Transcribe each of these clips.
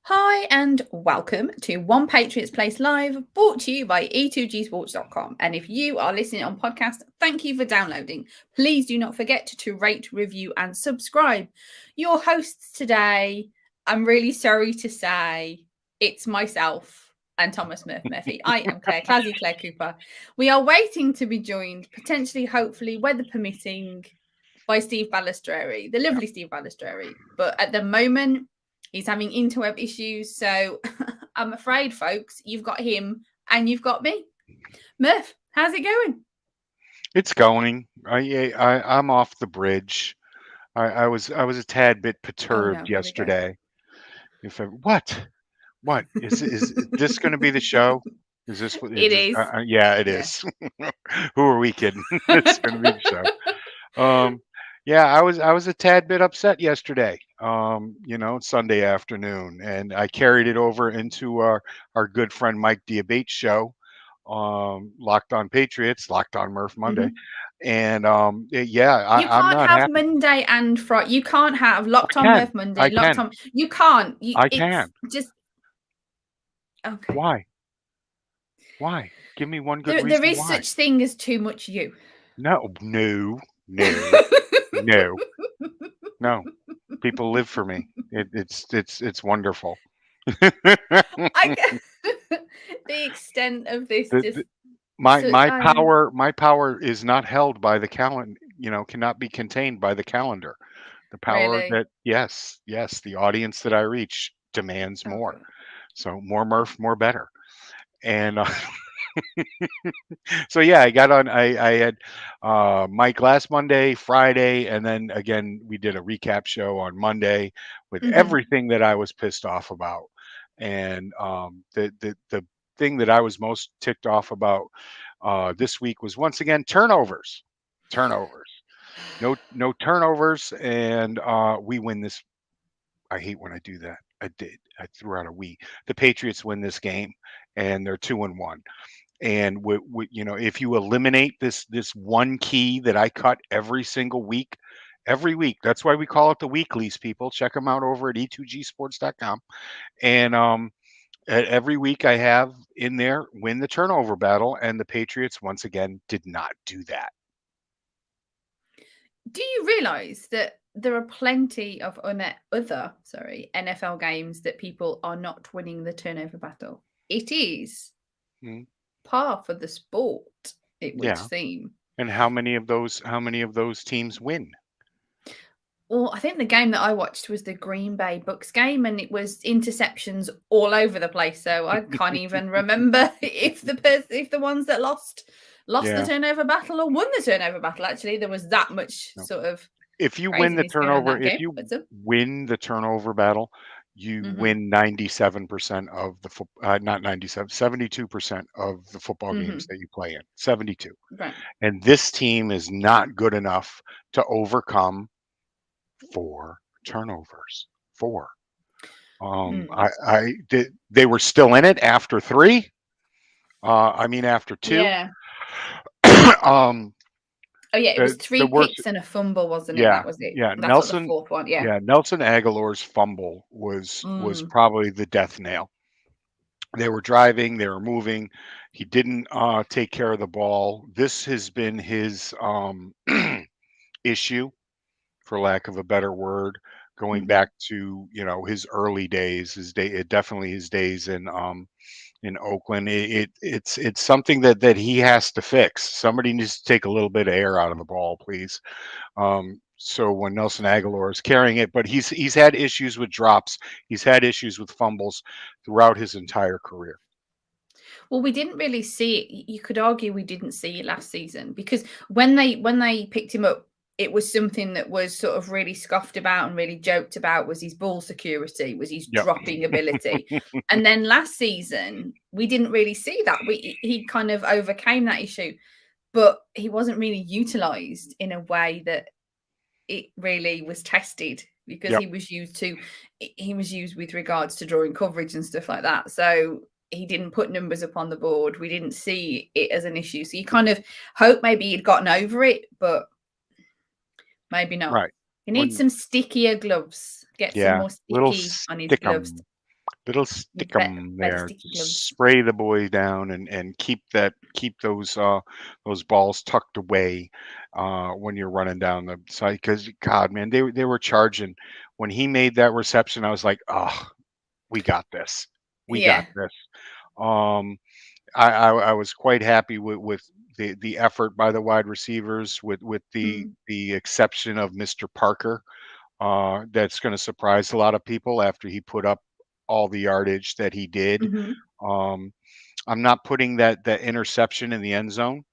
Hi and welcome to One Patriots Place Live, brought to you by E2G Sports.com. And if you are listening on podcast, thank you for downloading. Please do not forget to rate, review, and subscribe. Your hosts today, I'm really sorry to say, it's myself and Thomas Murphy. I am Claire Cooper. We are waiting to be joined, potentially, hopefully, weather permitting, by Steve Balistreri, the lovely Steve Balistreri. But at the moment, he's having interweb issues. So I'm afraid, folks, you've got him and you've got me. Murph, how's it going? It's going. I'm off the bridge. I was a tad bit Oh, no, perturbed here we go. yesterday. If I, what is this going to be the show? Is this what is It this? is. Yeah, it Yeah. is. Who are we kidding? It's going to be the show. Yeah, I was a tad bit upset yesterday. Sunday afternoon, and I carried it over into our good friend Mike Diabate's show, Locked on Patriots, Locked on Murph Monday, Mhm. and yeah, You I'm can't not have happy. Monday and Friday. You can't have I Locked on can, Murph Monday, I Locked can, on. You can't. I It's can. just okay. Why? Why? Give me one good There reason is why. such thing as too much you. No, no, no, no, no. People live for me. It's wonderful. I get the extent of this the, just the, my so my power is not held by the calendar. Cannot be contained by the calendar. The power really that yes, the audience that I reach demands more. okay. So more Murph, more better. And so yeah, I got on. I had Mike last Monday, Friday, and then again we did a recap show on Monday with Mhm. everything that I was pissed off about. And the thing that I was most ticked off about this week was once again turnovers. Turnovers. No turnovers, and we win this. I hate when I do that. I did. I threw out a we. The Patriots win this game, and they're 2-1. And if you eliminate this one key that I cut every single week, every week. That's why we call it the weeklies. People check them out over at E2Gsports.com. And every week I have in there win the turnover battle, and the Patriots once again did not do that. Do you realise that there are plenty of other NFL games that people are not winning the turnover battle? It is Mm, par for the sport, it would yeah. seem. And how many of those teams win? Well, I think the game that I watched was the Green Bay Bucks game, and it was interceptions all over the place. So I can't even remember if the ones that lost the Yeah. turnover battle or won the turnover battle. Actually, there was that much No. sort of If you win the craziness going on in turnover, that if game. you But so, win the turnover battle, you mm-hmm, win 97% of the not 97, 72% of the football mm-hmm, games that you play in. 72. right. And this team is not good enough to overcome four turnovers. Four. Mm. I did. They were still in it after three. I mean, after two. Yeah. um, Oh yeah, it was the three worst. picks and a fumble, wasn't it? Yeah, That was it. yeah. That's what the Nelson. fourth one. Yeah. Yeah, Nelson Aguilar's fumble was Mm. probably the death nail. They were driving, they were moving. He didn't take care of the ball. This has been his issue, for lack of a better word, going Mm-hmm. back to his early days, definitely his days in Oakland. It's something that he has to fix. Somebody needs to take a little bit of air out of the ball, please. So when Nelson Aguilar is carrying it, but he's had issues with drops, he's had issues with fumbles throughout his entire career. Well, we didn't really see it. You could argue we didn't see it last season because when they picked him up, it was something that was sort of really scoffed about and really joked about was his ball security, was his Yep. dropping ability. And then last season, we didn't really see that. He kind of overcame that issue, but he wasn't really utilized in a way that it really was tested because Yep. he was used with regards to drawing coverage and stuff like that. So he didn't put numbers up on the board. We didn't see it as an issue. So you kind of hope maybe he'd gotten over it, but maybe not. Right. He needs When some stickier gloves. Get some Yeah, more little sticky on his gloves. stickum. Little stick 'em better there. sticky gloves. Spray the boys down and keep those balls tucked away when you're running down the side. Because God, man, they were charging. When he made that reception, I was like, oh, we got this. We got Yeah. this. Um, I was quite happy with the effort by the wide receivers, with Mm. the exception of Mr. Parker. That's going to surprise a lot of people after he put up all the yardage that he did. Hmm. Um, I'm not putting that interception in the end zone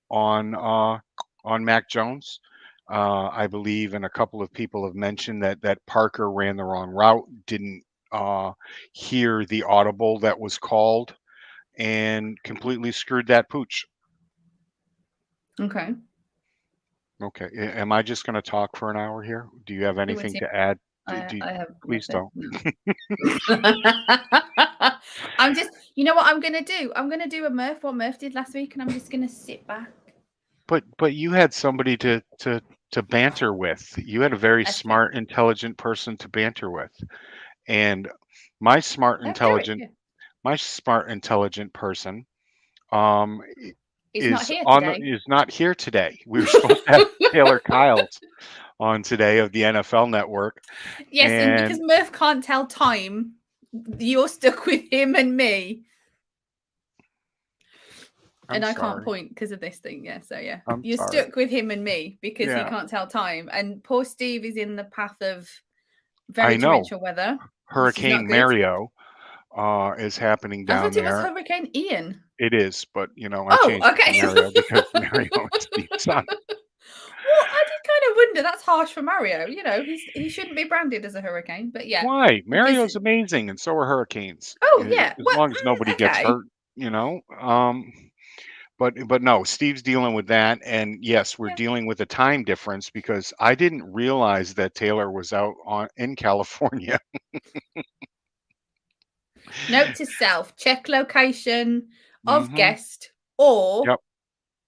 on Mac Jones. I believe, and a couple of people have mentioned that Parker ran the wrong route, didn't hear the audible that was called, and completely screwed that pooch. Okay. Okay, am I just going to talk for an hour here? Do you have Do it. anything to add? I have Please nothing. don't. No. I'm just, you know what I'm gonna do? I'm gonna do what Murph did last week, and I'm just gonna sit back. But you had somebody to banter with. You had a very That's true. smart, intelligent person to banter with, and my smart, Let's do it. intelligent Yeah. my smart, intelligent person um It's not here today. is not here today. We were supposed to have Taylor Kyles on today of the NFL Network, Yes, and because and Murph can't tell time, you're stuck with him and me. I'm And I can't sorry. point because of this thing. Yeah. So yeah, I'm you're sorry. stuck with him and me because he Yeah, can't tell time. And poor Steve is in the path of I very know. torrential weather. This is not Hurricane good. Mario is happening I down thought it was there. Hurricane Ian. It is, but I Oh, changed it to okay. Mario because Mario is Steve's son. Well, I did kind of wonder. That's harsh for Mario. He shouldn't be branded as a hurricane, but yeah, Why? because Mario's amazing, and so are hurricanes. oh yeah, As well, long as nobody gets okay, hurt, you know. But no, Steve's dealing with that, and yes, we're yeah. dealing with a time difference because I didn't realize that Taylor was out in California. Note to self: check location of Hmm. guest, or Yep.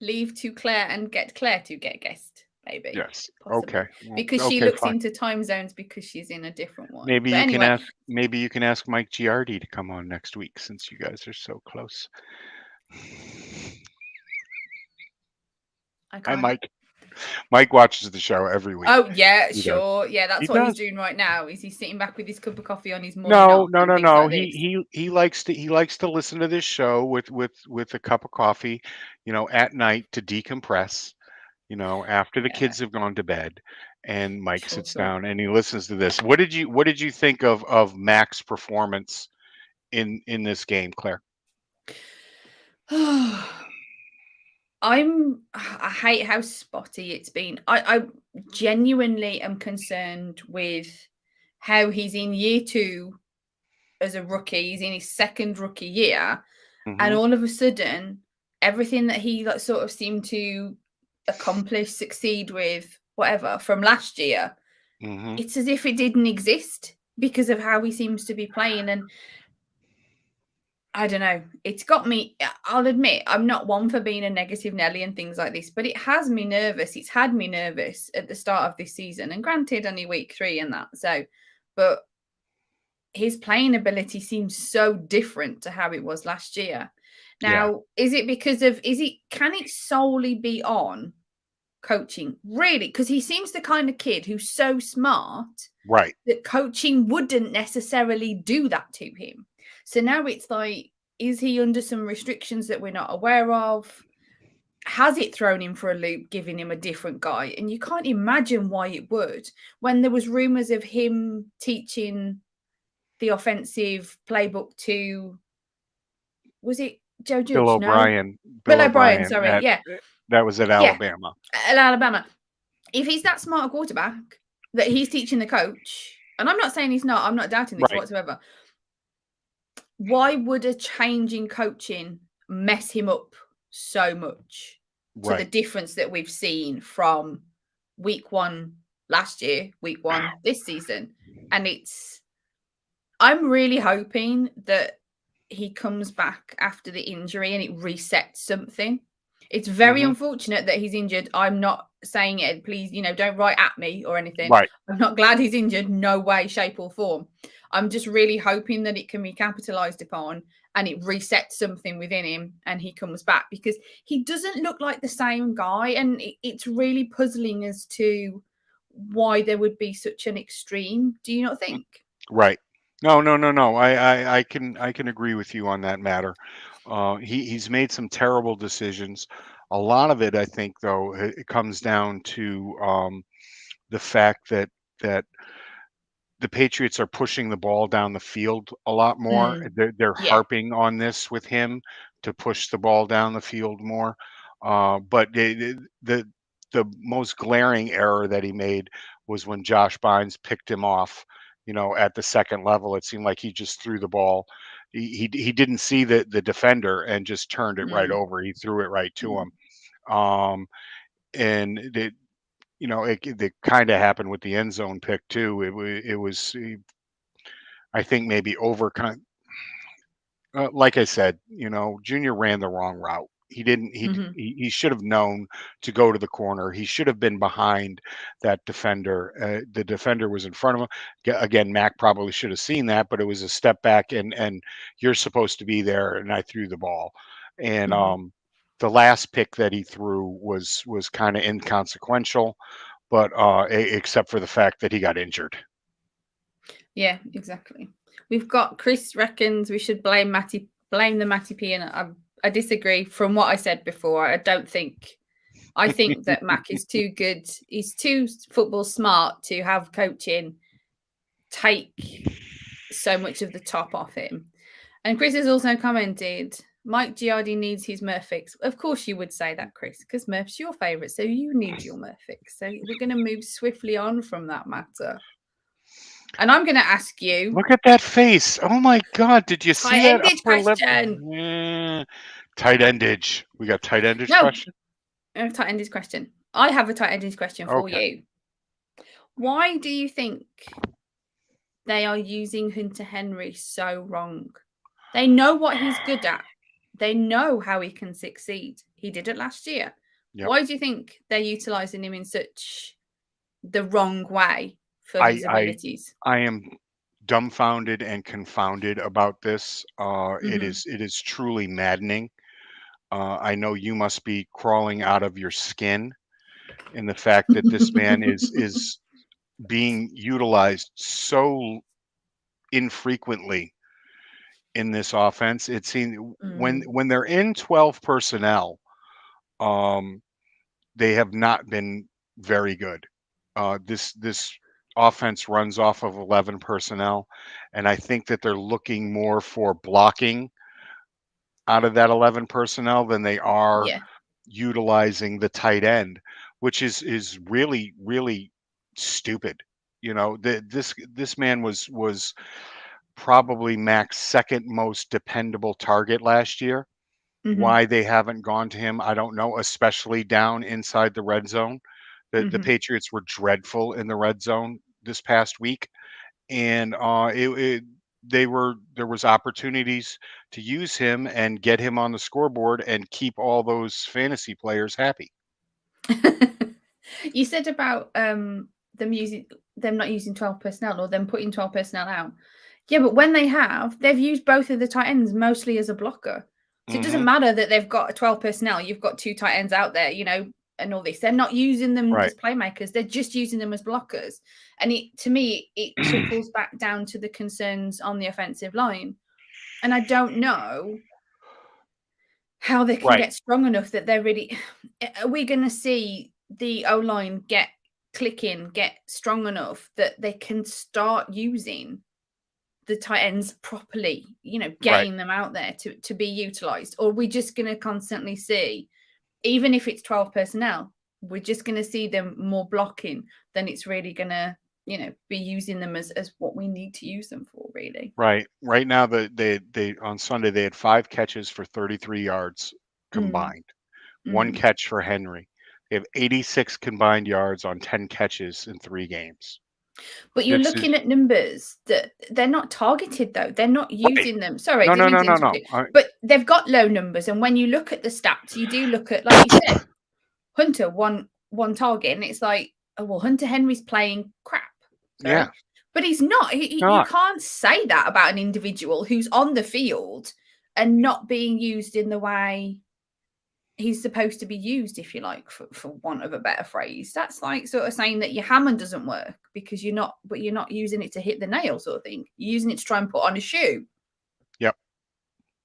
leave to Claire and get Claire to get guest. Maybe, Yes. Okay. possibly, Well, because she okay. looks Fine. into time zones because she's in a different one. Maybe But you can anyway, ask. Maybe you can ask Mike Giardi to come on next week since you guys are so close. I Hi, can't. Mike. Mike watches the show every week. Oh yeah, He does. sure. Yeah, He that's what he's does. doing right now. Is he sitting back with his cup of coffee on his morning No, off no, and no, things no. like He this? he he likes to listen to this show with a cup of coffee, at night to decompress, after the Yeah, kids have gone to bed, and Mike sure, sits sure. down and he listens to this. What did you think of Mac's performance in this game, Claire? I hate how spotty it's been. I genuinely am concerned with how he's in year two as a rookie. He's in his second rookie year, and Mhm. all of a sudden, everything that he sort of seemed to accomplish, succeed with, whatever from last year, Mhm. it's as if it didn't exist because of how he seems to be playing. And I don't know. It's got me. I'll admit, I'm not one for being a negative Nelly and things like this, but it has me nervous. It's had me nervous at the start of this season. And granted, only week 3 and that. So, but his playing ability seems so different to how it was last year. Yeah. Now, can it solely be on coaching? Really? Because he seems the kind of kid who's so smart Right. that coaching wouldn't necessarily do that to him. So now it's like, is he under some restrictions that we're not aware of? Has it thrown him for a loop, giving him a different guy? And you can't imagine why it would. When there was rumors of him teaching the offensive playbook to, was it Joe Bill Judge? No, O'Brien. Bill Bill O'Brien. O'Brien. Sorry, yeah, That was at yeah, Alabama. at Alabama. If he's that smart a quarterback that he's teaching the coach, and I'm not saying he's not, I'm not doubting this Right. whatsoever. Why would a change in coaching mess him up so much to the Right. difference that we've seen from week 1 last year, week 1 this season? And I'm really hoping that he comes back after the injury and it resets something. It's very Mhm. unfortunate that he's injured. I'm not saying it, please, don't write at me or anything. Right. I'm not glad he's injured, no way, shape or form. I'm just really hoping that it can be capitalized upon and it resets something within him and he comes back, because he doesn't look like the same guy. And it's really puzzling as to why there would be such an extreme. Do you not think? Right. No, no, no, no. I can agree with you on that matter. He's made some terrible decisions. A lot of it, I think, though, it comes down to the fact that the Patriots are pushing the ball down the field a lot more. They're Yeah. harping on this with him to push the ball down the field more. But the most glaring error that he made was when Josh Bynes picked him off. At the second level, it seemed like he just threw the ball. He didn't see the defender and just turned it right Mm, over. He threw it right to mm, him. And it kind of happened with the end zone pick too. It was, I think, maybe over like I said, Junior ran the wrong route. He didn't. mhm, He should have known to go to the corner. He should have been behind that defender. The defender was in front of him. Again, Mac probably should have seen that, but it was a step back, and you're supposed to be there. And I threw the ball, and mhm. the last pick that he threw was kind of inconsequential, but except for the fact that he got injured. Yeah, exactly. We've got Chris reckons we should blame the Matty P, and I disagree. From what I said before, I think that Mac is too good. He's too football smart to have coaching take so much of the top off him. And Chris has also commented, Mike Giardi needs his Murph fix. Of course you would say that, Chris, because Murph's your favourite, so you need your Murph fix. So we're going to move swiftly on from that matter. And I'm going to ask you, Look at that face. Oh my God. Did you see that tight-ended upper lip? question. Tight endage. We got tight endage No, question? a tight-ended question. I have a tight-ended question for Okay. you. Why do you think they are using Hunter Henry so wrong? They know what he's good at. They know how he can succeed. He did it last year. Yep. Why do you think they're utilizing him in such the wrong way for I his I abilities? I am dumbfounded and confounded about this. It Mm-hmm. is truly maddening. I know you must be crawling out of your skin in the fact that this man is being utilized so infrequently in this offense. It seems when they're in 12 personnel, um, they have not been very good. This offense runs off of 11 personnel, and I think that they're looking more for blocking out of that 11 personnel than they are Yeah. utilizing the tight end, which is really really stupid. This man was probably Mac's second most dependable target last year. Mm-hmm. Why they haven't gone to him, I don't know, especially down inside the red zone. The Mm-hmm. Patriots were dreadful in the red zone this past week, and there was opportunities to use him and get him on the scoreboard and keep all those fantasy players happy. You said about them not using 12 personnel or them putting 12 personnel out. Yeah, but when they've used both of the tight ends mostly as a blocker. So it doesn't Hmm. matter that they've got 12 personnel, you've got two tight ends out there, and all this. They're not using them Right. as playmakers, they're just using them as blockers. And to me, it trickles back down to the concerns on the offensive line. And I don't know how they can Right. get strong enough that they're really. Are we going to see the O line get clicking, get strong enough that they can start using the tight ends properly? Right. Getting them out there to be utilized, or are we just going to constantly see, even if it's 12 personnel, we're just going to see them more blocking than it's really going to be using them as what we need to use them for, really. Right. Right now, they on Sunday they had 5 catches for 33 yards Mm, combined. One mm. catch for Henry. They have 86 combined yards on 10 catches in 3 games. But you're This is looking at numbers that they're not targeted, though. They're not right. using them. Sorry, I No, didn't no, mean no, to no, interrupt no. you. But they've got low numbers. And when you look at the stats, you do look at, like you said, Hunter, one target, and it's like, oh well, Hunter Henry's playing crap. Yeah. Sorry, but he's not. You Not. can't say that about an individual who's on the field and not being used in the way he's supposed to be used, if you like, for want of a better phrase. That's like sort of saying that your hammer doesn't work because you're not using it to hit the nail, sort of thing. You're using it to try and put on a shoe. Yep.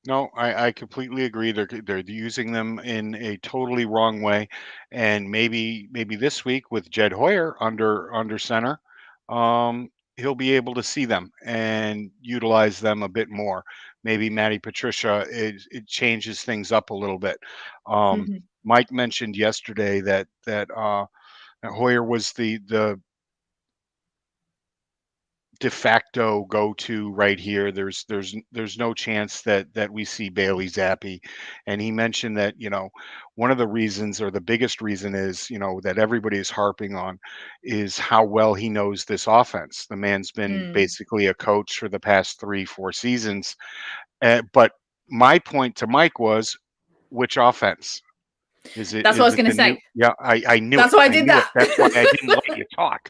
No, I completely agree. They're using them in a totally wrong way, and maybe this week with Jed Hoyer under center, he'll be able to see them and utilize them a bit more. Maybe Matty Patricia, it changes things up a little bit. Mm-hmm. Mike mentioned yesterday that Hoyer was the de facto go-to right here. There's no chance that we see Bailey Zappi. And he mentioned that, one of the reasons, or the biggest reason, is, that everybody is harping on, is how well he knows this offense. The man's been basically a coach for the past 3-4 seasons. But my point to Mike was, which offense? That's what I was Is it going to the new? say. Yeah, I knew That's it. why I I did knew it. that. That's why I didn't let you talk,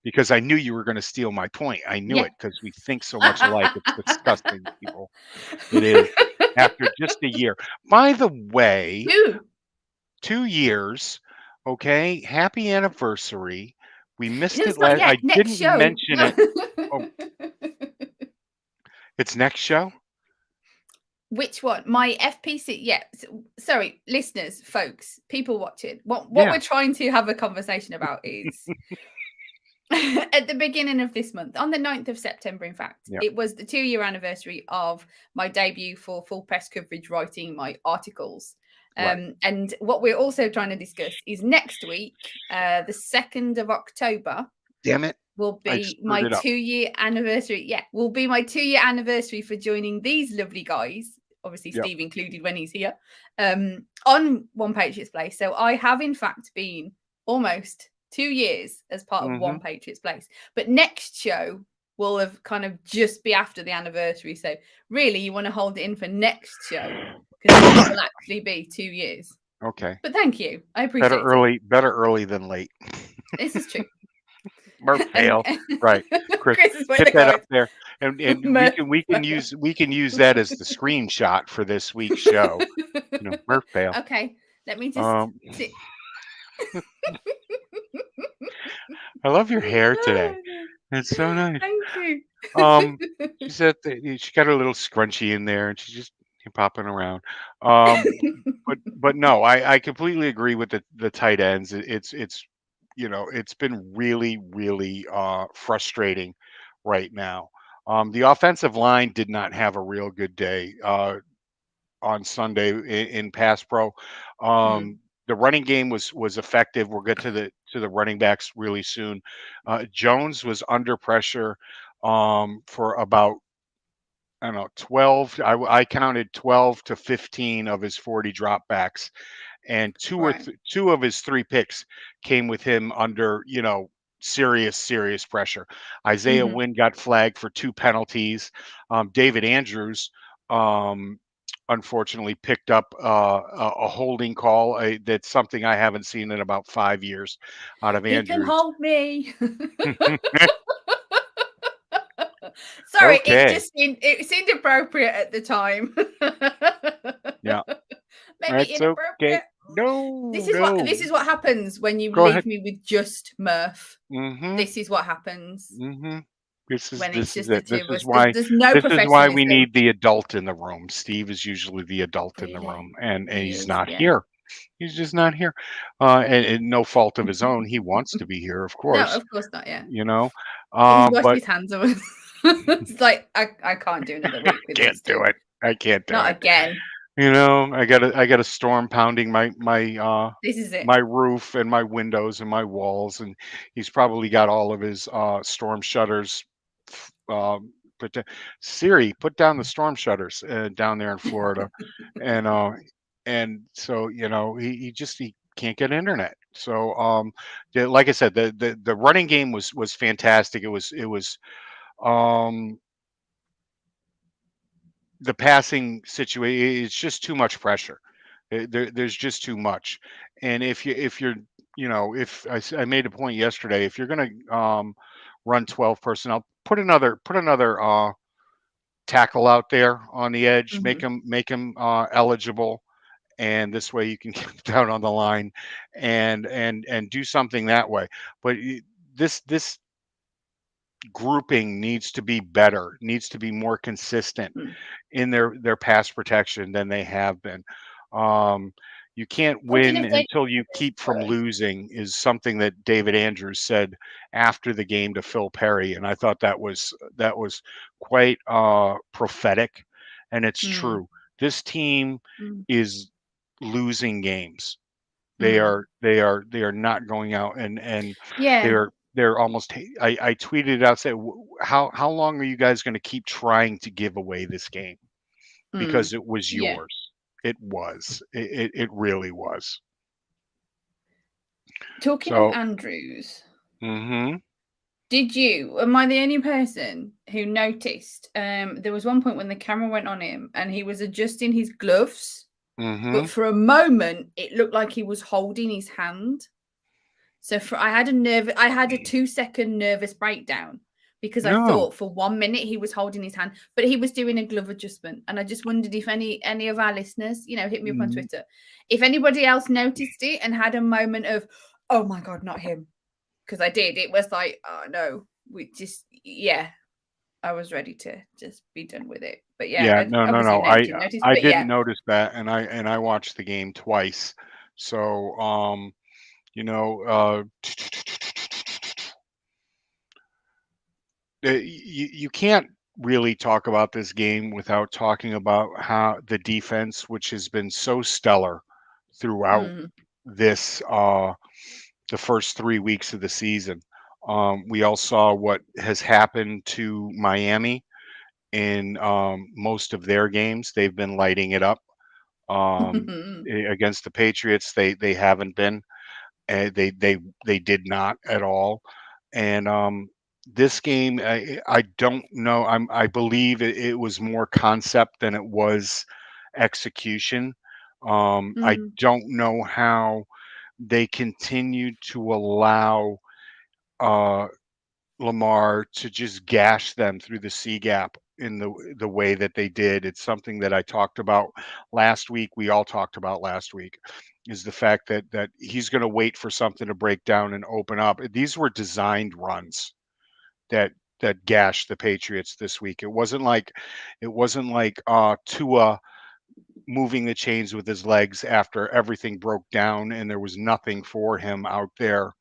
because I knew you were going to steal my point. I knew Yeah. it, because we think so much alike. It's disgusting, people. It is. After just a year. By the way, Ooh, 2 years. Okay, happy anniversary. We missed it's it not last. yet. I Next didn't show. mention it. Oh, it's next show. Which one? My FPC. Yeah. Sorry, listeners, folks, people watching. What Yeah. we're trying to have a conversation about is at the beginning of this month, on the 9th of September, in fact, Yeah. it was the 2-year anniversary of my debut for full press coverage, writing my articles. Right. And what we're also trying to discuss is next week, the 2nd of October, Damn it. will I be screwed my it up. 2-year anniversary. Yeah, will be my 2-year anniversary for joining these lovely guys. Obviously, Yep. Steve included when he's here, on One Patriots Place. So I have, in fact, been almost 2 years as part of One Patriots Place. But next show will have kind of just be after the anniversary. So really, you want to hold it in for next show, because then it will actually be 2 years. Okay. But thank you. I appreciate Better early than late. it. This is true. Murph fail. Right. Chris, Chris is one of get the that guys. up there. And we Murph. can use that as the screenshot for this week's show. Murph fail. Okay, let me just sit. I love your hair today. It's so nice. Thank you. She's she got a little scrunchie in there, and she's just popping around. But no, I completely agree with the tight ends. It's it's been really, really frustrating right now. The offensive line did not have a real good day on Sunday in pass pro. The running game was effective. We'll get to the running backs really soon. Jones was under pressure for about, I don't know, 12. I counted 12 to 15 of his 40 dropbacks, and Right. two of his 3 picks came with him under, serious pressure. Isaiah Wynn got flagged for 2 penalties. David Andrews, um, unfortunately picked up a holding call. That's something I haven't seen in about 5 years out of He can Andrews. hold me. Sorry, Okay. it seemed appropriate at the time. Yeah. Maybe That's okay. inappropriate. No, This is what happens when you Go ahead. leave me with just Murph. Mhm. This is what happens Mhm. This is when it's this is just the it. two of us. There's no This is why we professionalism. need the adult in the room. Steve is usually the adult in the Really, room, and he he's is. not Yeah. here. He's just not here. And no fault of his own. He wants to be here, of No, course. of course not. Yeah. You know. He's washed But his hands of us. It's like I can't do another week with can't these do two. it. I can't do Not it. again. I got a storm pounding This is it. my roof and my windows and my walls, and he's probably got all of his storm shutters. Um, Siri, put down the storm shutters down there in Florida, and so he can't get internet. So like I said, the running game was fantastic. It was um the passing situation. It's just too much pressure. There's just too much. And if you're if I made a point yesterday, if you're going to run 12 personnel, put another tackle out there on the edge, Hmm. make him eligible, and this way you can get him down on the line and do something that way. But this grouping needs to be better, needs to be more consistent Mm. in their pass protection than they have been. Um, you can't Talking win of David, until you keep from sorry. losing is something that David Andrews said after the game to Phil Perry, and I thought that was quite prophetic, and it's Mm. true. This team Mm. is losing games. They Mm. are they are they are not going out and Yeah. they're almost. I tweeted it out, said, How long are you guys going to keep trying to give away this game? Mm. Because it was Yeah. yours. It was. It really was. Talking of So, Andrews, mhm, am I the only person who noticed there was one point when the camera went on him and he was adjusting his gloves, but mhm, for a moment it looked like he was holding his hand. So I had a 2-second nervous breakdown because I no, thought for 1 minute he was holding his hand, but he was doing a glove adjustment. And I just wondered if any of our listeners, hit me up on mm, Twitter, if anybody else noticed it and had a moment of, oh my God, not him. Because I did. It was like, oh no, I was ready to just be done with it. But yeah, yeah, I no, no, obviously no. nobody I noticed. I But didn't yeah. notice that, and I watched the game twice. So, you know, uh, you can't really talk about this game without talking about how the defense, which has been so stellar throughout Mm, this the first 3 weeks of the season. We all saw what has happened to Miami in most of their games. They've been lighting it up. Against the Patriots, they haven't been. They did not at all. And this game, I don't know. I believe it was more concept than it was execution. I mm, don't know how they continued to allow uh, Lamar to just gash them through the C gap in the way that they did. It's something that I talked about last week. We all talked about last week is the fact that he's going to wait for something to break down and open up. These were designed runs that gashed the Patriots this week. It wasn't like Tua moving the chains with his legs after everything broke down and there was nothing for him out there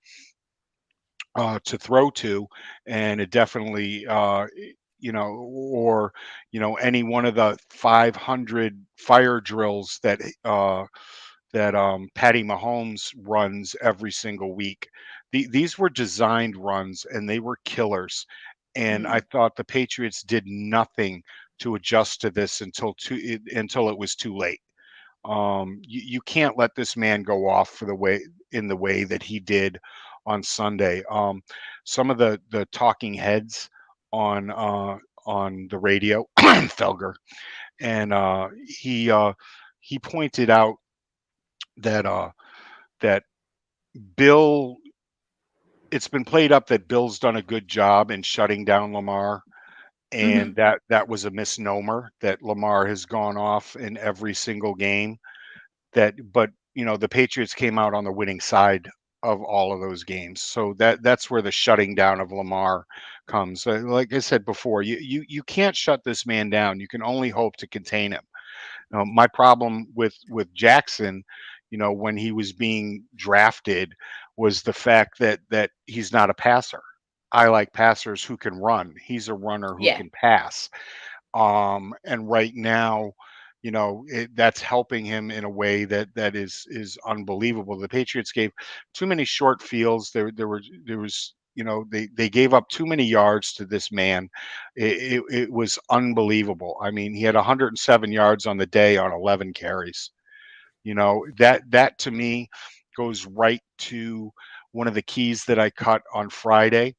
to throw to, and it definitely, or any one of the 500 fire drills that Patty Mahomes runs every single week. These were designed runs, and they were killers. And I mm. thought the Patriots did nothing to adjust to this until it was too late. You can't let this man go off in the way that he did on Sunday. Some of the talking heads on on the radio, Felger, and he pointed out that that Bill. It's been played up that Bill's done a good job in shutting down Lamar, and Mhm. that was a misnomer. That Lamar has gone off in every single game but the Patriots came out on the winning side of all of those games. So that's where the shutting down of Lamar comes. Like I said before, you can't shut this man down. You can only hope to contain him. My problem with Jackson, when he was being drafted, was the fact that he's not a passer. I like passers who can run. He's a runner who Yeah. can pass. And right now, that's helping him in a way that is unbelievable. The Patriots gave too many short fields. There was they gave up too many yards to this man. It was unbelievable. I mean, he had 107 yards on the day on 11 carries. That to me goes right to one of the keys that I cut on Friday,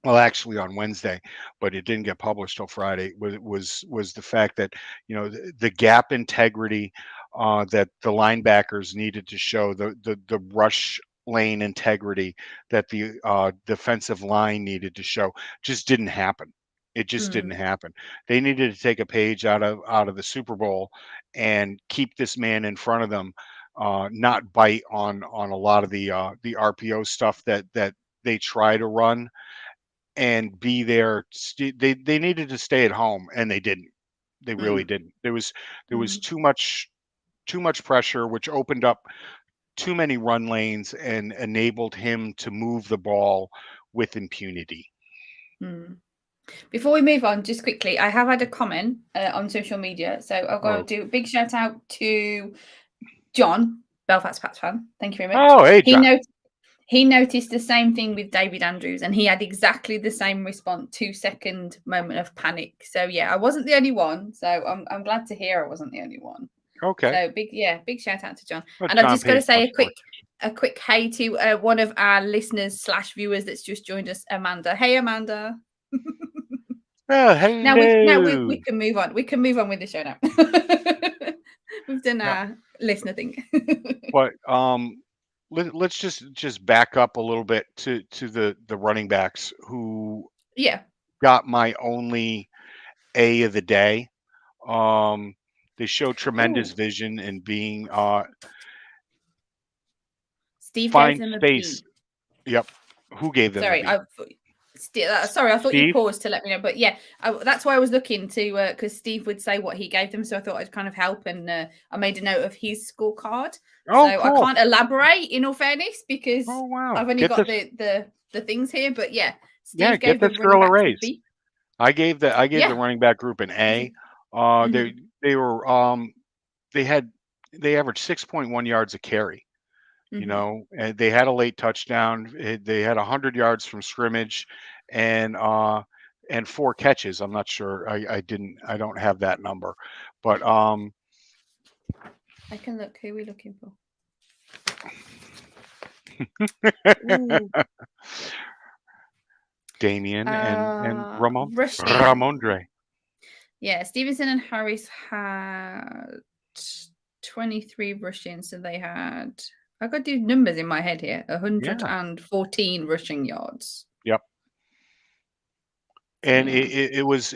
well, actually on Wednesday, but it didn't get published till Friday. Was the fact that the gap integrity that the linebackers needed to show, the rush lane integrity that the defensive line needed to show just didn't happen. It just didn't Mm, happen. They needed to take a page out of the Super Bowl and keep this man in front of them, not bite on a lot of the RPO stuff that they try to run, and be there. They needed to stay at home, and they didn't. They really mm, didn't. There was mm, too much pressure, which opened up too many run lanes and enabled him to move the ball with impunity. mm. Before we move on, just quickly, I have had a comment on social media. So I've got to Oh, do a big shout out to John, Belfast Pats fan. Thank you very much. oh, hey, John. He noticed the same thing with David Andrews, and he had exactly the same response, 2-second moment of panic. So yeah, I wasn't the only one. So I'm glad to hear I wasn't the only one. Okay, So big shout out to John. but And I've John just got to pays say much more attention. a quick hey to one of our listeners slash viewers that's just joined us, Amanda. Hey, Amanda. Oh, Now we hello. can move on. We can move on with the show now. We've done Now, our listener thing. but let's just back up a little bit to the running backs who Yeah. got my only A of the day. Um, they show tremendous Oh, vision and being Steve gave find them a space. B. Yep. Who gave them the Sorry, B? sorry, I thought you Steve? paused to let me know, but yeah, that's why I was looking to because Steve would say what he gave them, so I thought I'd kind of help, and I made a note of his scorecard. So Oh, I cool. can't elaborate, in all fairness, because Oh, wow. I've only Get got this. the things here. But yeah, Yeah, Steve get gave the this running girl a backs a raise. B. I gave the Yeah. running back group an A. Mm-hmm. They were they had they averaged 6.1 yards a carry. Mm-hmm. And they had a late touchdown. They had 100 yards from scrimmage, and 4 catches. I'm not sure. I don't have that number, but I can look. Who are we looking for? Ooh. Damien and Rushing. Ramondre. Yeah, Stevenson and Harris had 23 rushing, so they had. I got these numbers in my head here: Yeah. 114 rushing yards. Yep. So And yeah. it was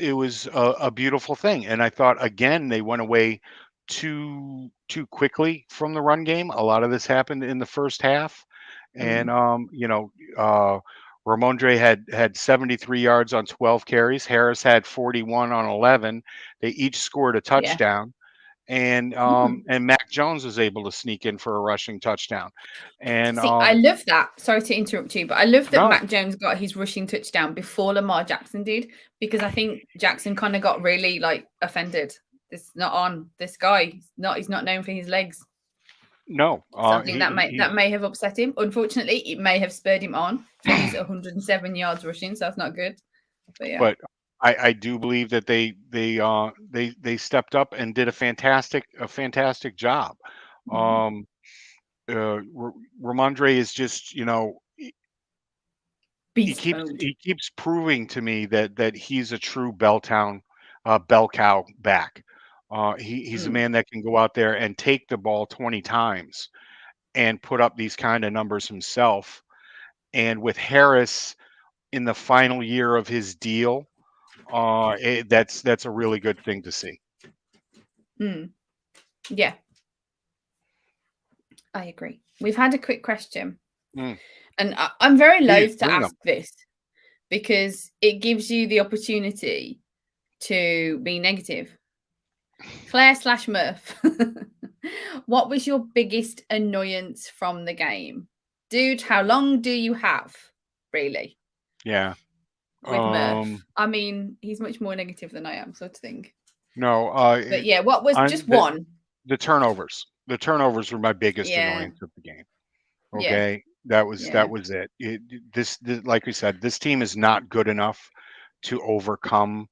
a beautiful thing. And I thought, again, they went away too quickly from the run game. A lot of this happened in the first half, and Mm. Ramondre had 73 yards on 12 carries. Harris had 41 on 11. They each scored a Yeah. touchdown, and Mm. Mac Jones was able to sneak in for a rushing touchdown. And See, I love that. Sorry to interrupt you, but I love that no, Mac Jones got his rushing touchdown before Lamar Jackson did, because I think Jackson kind of got really like offended. It's not on this guy. He's not known for his legs. no, So I think that he's may have upset him. Unfortunately, it may have spurred him on for his 107 yards rushing. So that's not good. But yeah. but I do believe that they stepped up and did a fantastic job. Mhm. Um, Ramondre is just, he Beast keeps mode. he keeps proving to me that he's a true bell cow back. He's a Mm. man that can go out there and take the ball 20 times and put up these kind of numbers himself. And with Harris in the final year of his deal, that's a really good thing to see. Mm. Yeah, I agree. We've had a quick question, Mm, and I'm very please loath to bring them. ask this because it gives you the opportunity to be negative. Claire slash Murph, what was your biggest annoyance from the game? Dude, how long do you have? Really? Yeah. With Murph. Um, I mean, he's much more negative than I am, sort of thing. no, But yeah, what was on just one? the turnovers. The turnovers were my biggest Yeah, annoyance of the game. yeah, Okay, that yeah. was it. This, like we said, this team is not good enough to overcome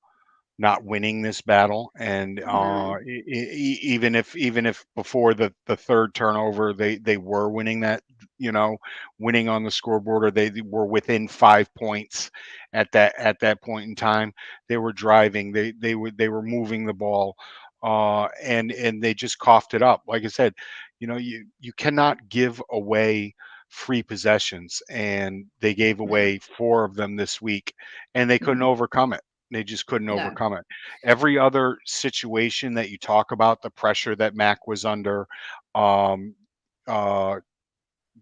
not winning this battle. And No. even if before the third turnover they were winning that, you know winning on the scoreboard, or they were within 5 points at that point in time, they were driving, they were moving the ball, and they just coughed it up. Like I said, you cannot give away free possessions, and they gave No. away 4 of them this week, and they couldn't Mm. overcome it. They just couldn't No. overcome it. Every other situation that you talk about, the pressure that Mac was under, um, uh,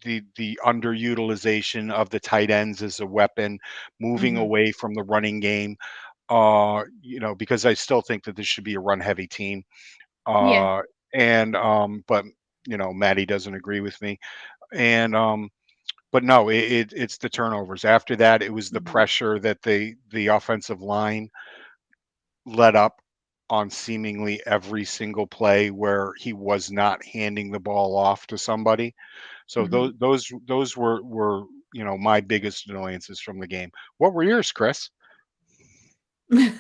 the underutilization of the tight ends as a weapon, moving Hmm. away from the running game, because I still think that this should be a run heavy team. Yeah. Uh, and but Maddie doesn't agree with me. And but no, it's the turnovers. After that, it was the Hmm. pressure that the offensive line let up on seemingly every single play where he was not handing the ball off to somebody. So Hmm. those were my biggest annoyances from the game. What were yours, Chris? Yeah,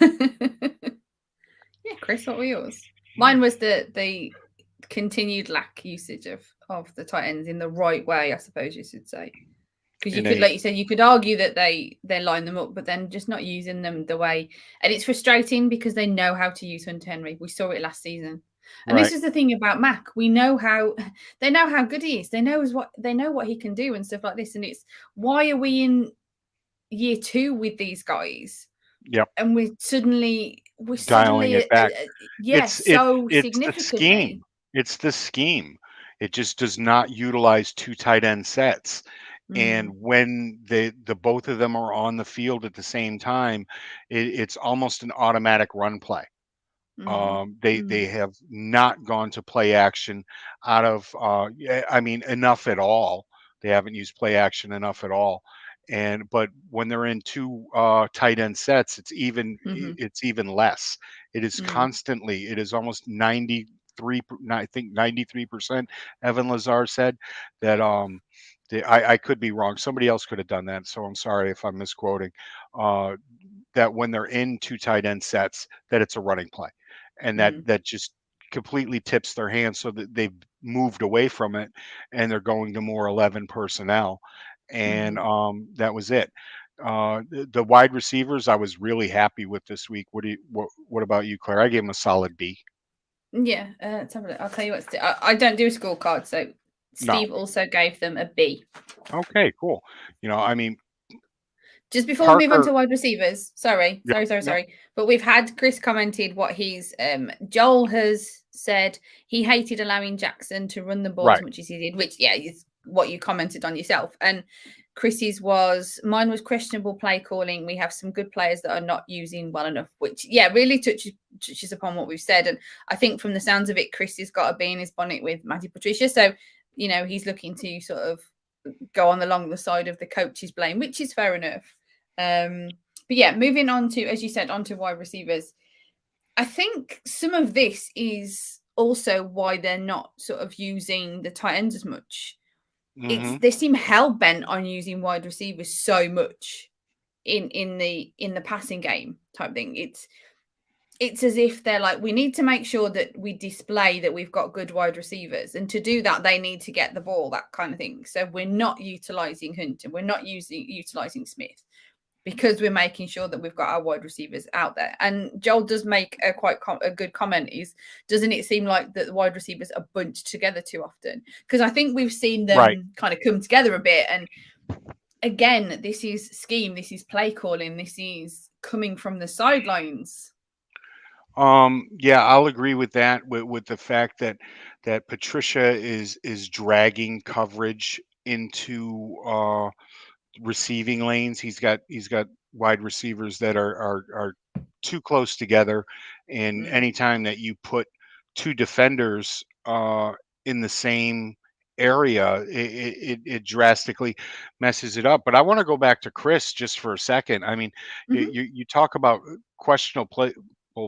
Chris, what were yours? Mine was the continued lack usage of the tight ends in the right way, I suppose you should say. Because you In could, a like you said, you could argue that they line them up, but then just not using them the way, and it's frustrating because they know how to use Hunter Henry. We saw it last season, and this right. is the thing about Mac. We know how they know how good he is. They know what he can do and stuff like this. And it's why are we in year 2 with these guys, Yep. and we're Dialing suddenly it back. yeah, It's it so it's the significantly. scheme. It's the scheme. It just does not utilize 2 tight end sets. And Mm, when the both of them are on the field at the same time, it's almost an automatic run play. mm, They mm, have not gone to play action out of yeah, I mean enough at all. They haven't used play action enough at all. And but when they're in 2 tight end sets, mm, it's even less. It is mm, constantly. It is almost 93. I think 93%. Evan Lazar said that. I could be wrong. Somebody else could have done that. So I'm sorry if I'm misquoting. Uh, that when they're in 2 tight end sets, that it's a running play, and that mm, that just completely tips their hands so that they've moved away from it and they're going to more 11 personnel. And mm. that was it. The wide receivers I was really happy with this week. What about you, Claire? I gave them a solid B. Yeah, let's have a look. I'll tell you what. I don't do a scorecard, so No. Steve also gave them a B. Okay, cool. I mean, Just before we move on Parker. to wide receivers, sorry, Yep, sorry, sorry, yep. sorry. But we've had Chris commented what he's Joel has said he hated allowing Jackson to run the ball as Right. much as he did, which yeah, is what you commented on yourself. And Chris's was mine was questionable play calling. We have some good players that are not using well enough, which yeah, really touches upon what we've said. And I think from the sounds of it, Chris has got a bee in his bonnet with Matty Patricia. So, he's looking to sort of go on along the side of the coach's blame, which is fair enough. But yeah, moving on to, as you said, onto wide receivers. I think some of this is also why they're not sort of using the tight ends as much. Hmm. They seem hell bent on using wide receivers so much in the passing game type thing. It's as if they're like, we need to make sure that we display that we've got good wide receivers, and to do that they need to get the ball, that kind of thing. So we're not utilizing Hunter, we're not utilizing Smith, because we're making sure that we've got our wide receivers out there. And Joel does make a good comment, is doesn't it seem like that the wide receivers are bunched together too often? Because I think we've seen Right. them kind of come together a bit. And again, this is scheme, this is play calling, this is coming from the sidelines. Yeah, I'll agree with that. With the fact that Patricia is dragging coverage into receiving lanes. He's got wide receivers that are too close together, and Mm, anytime that you put 2 defenders in the same area, it drastically messes it up. But I want to go back to Chris just for a second. I mean, mhm. you talk about questionable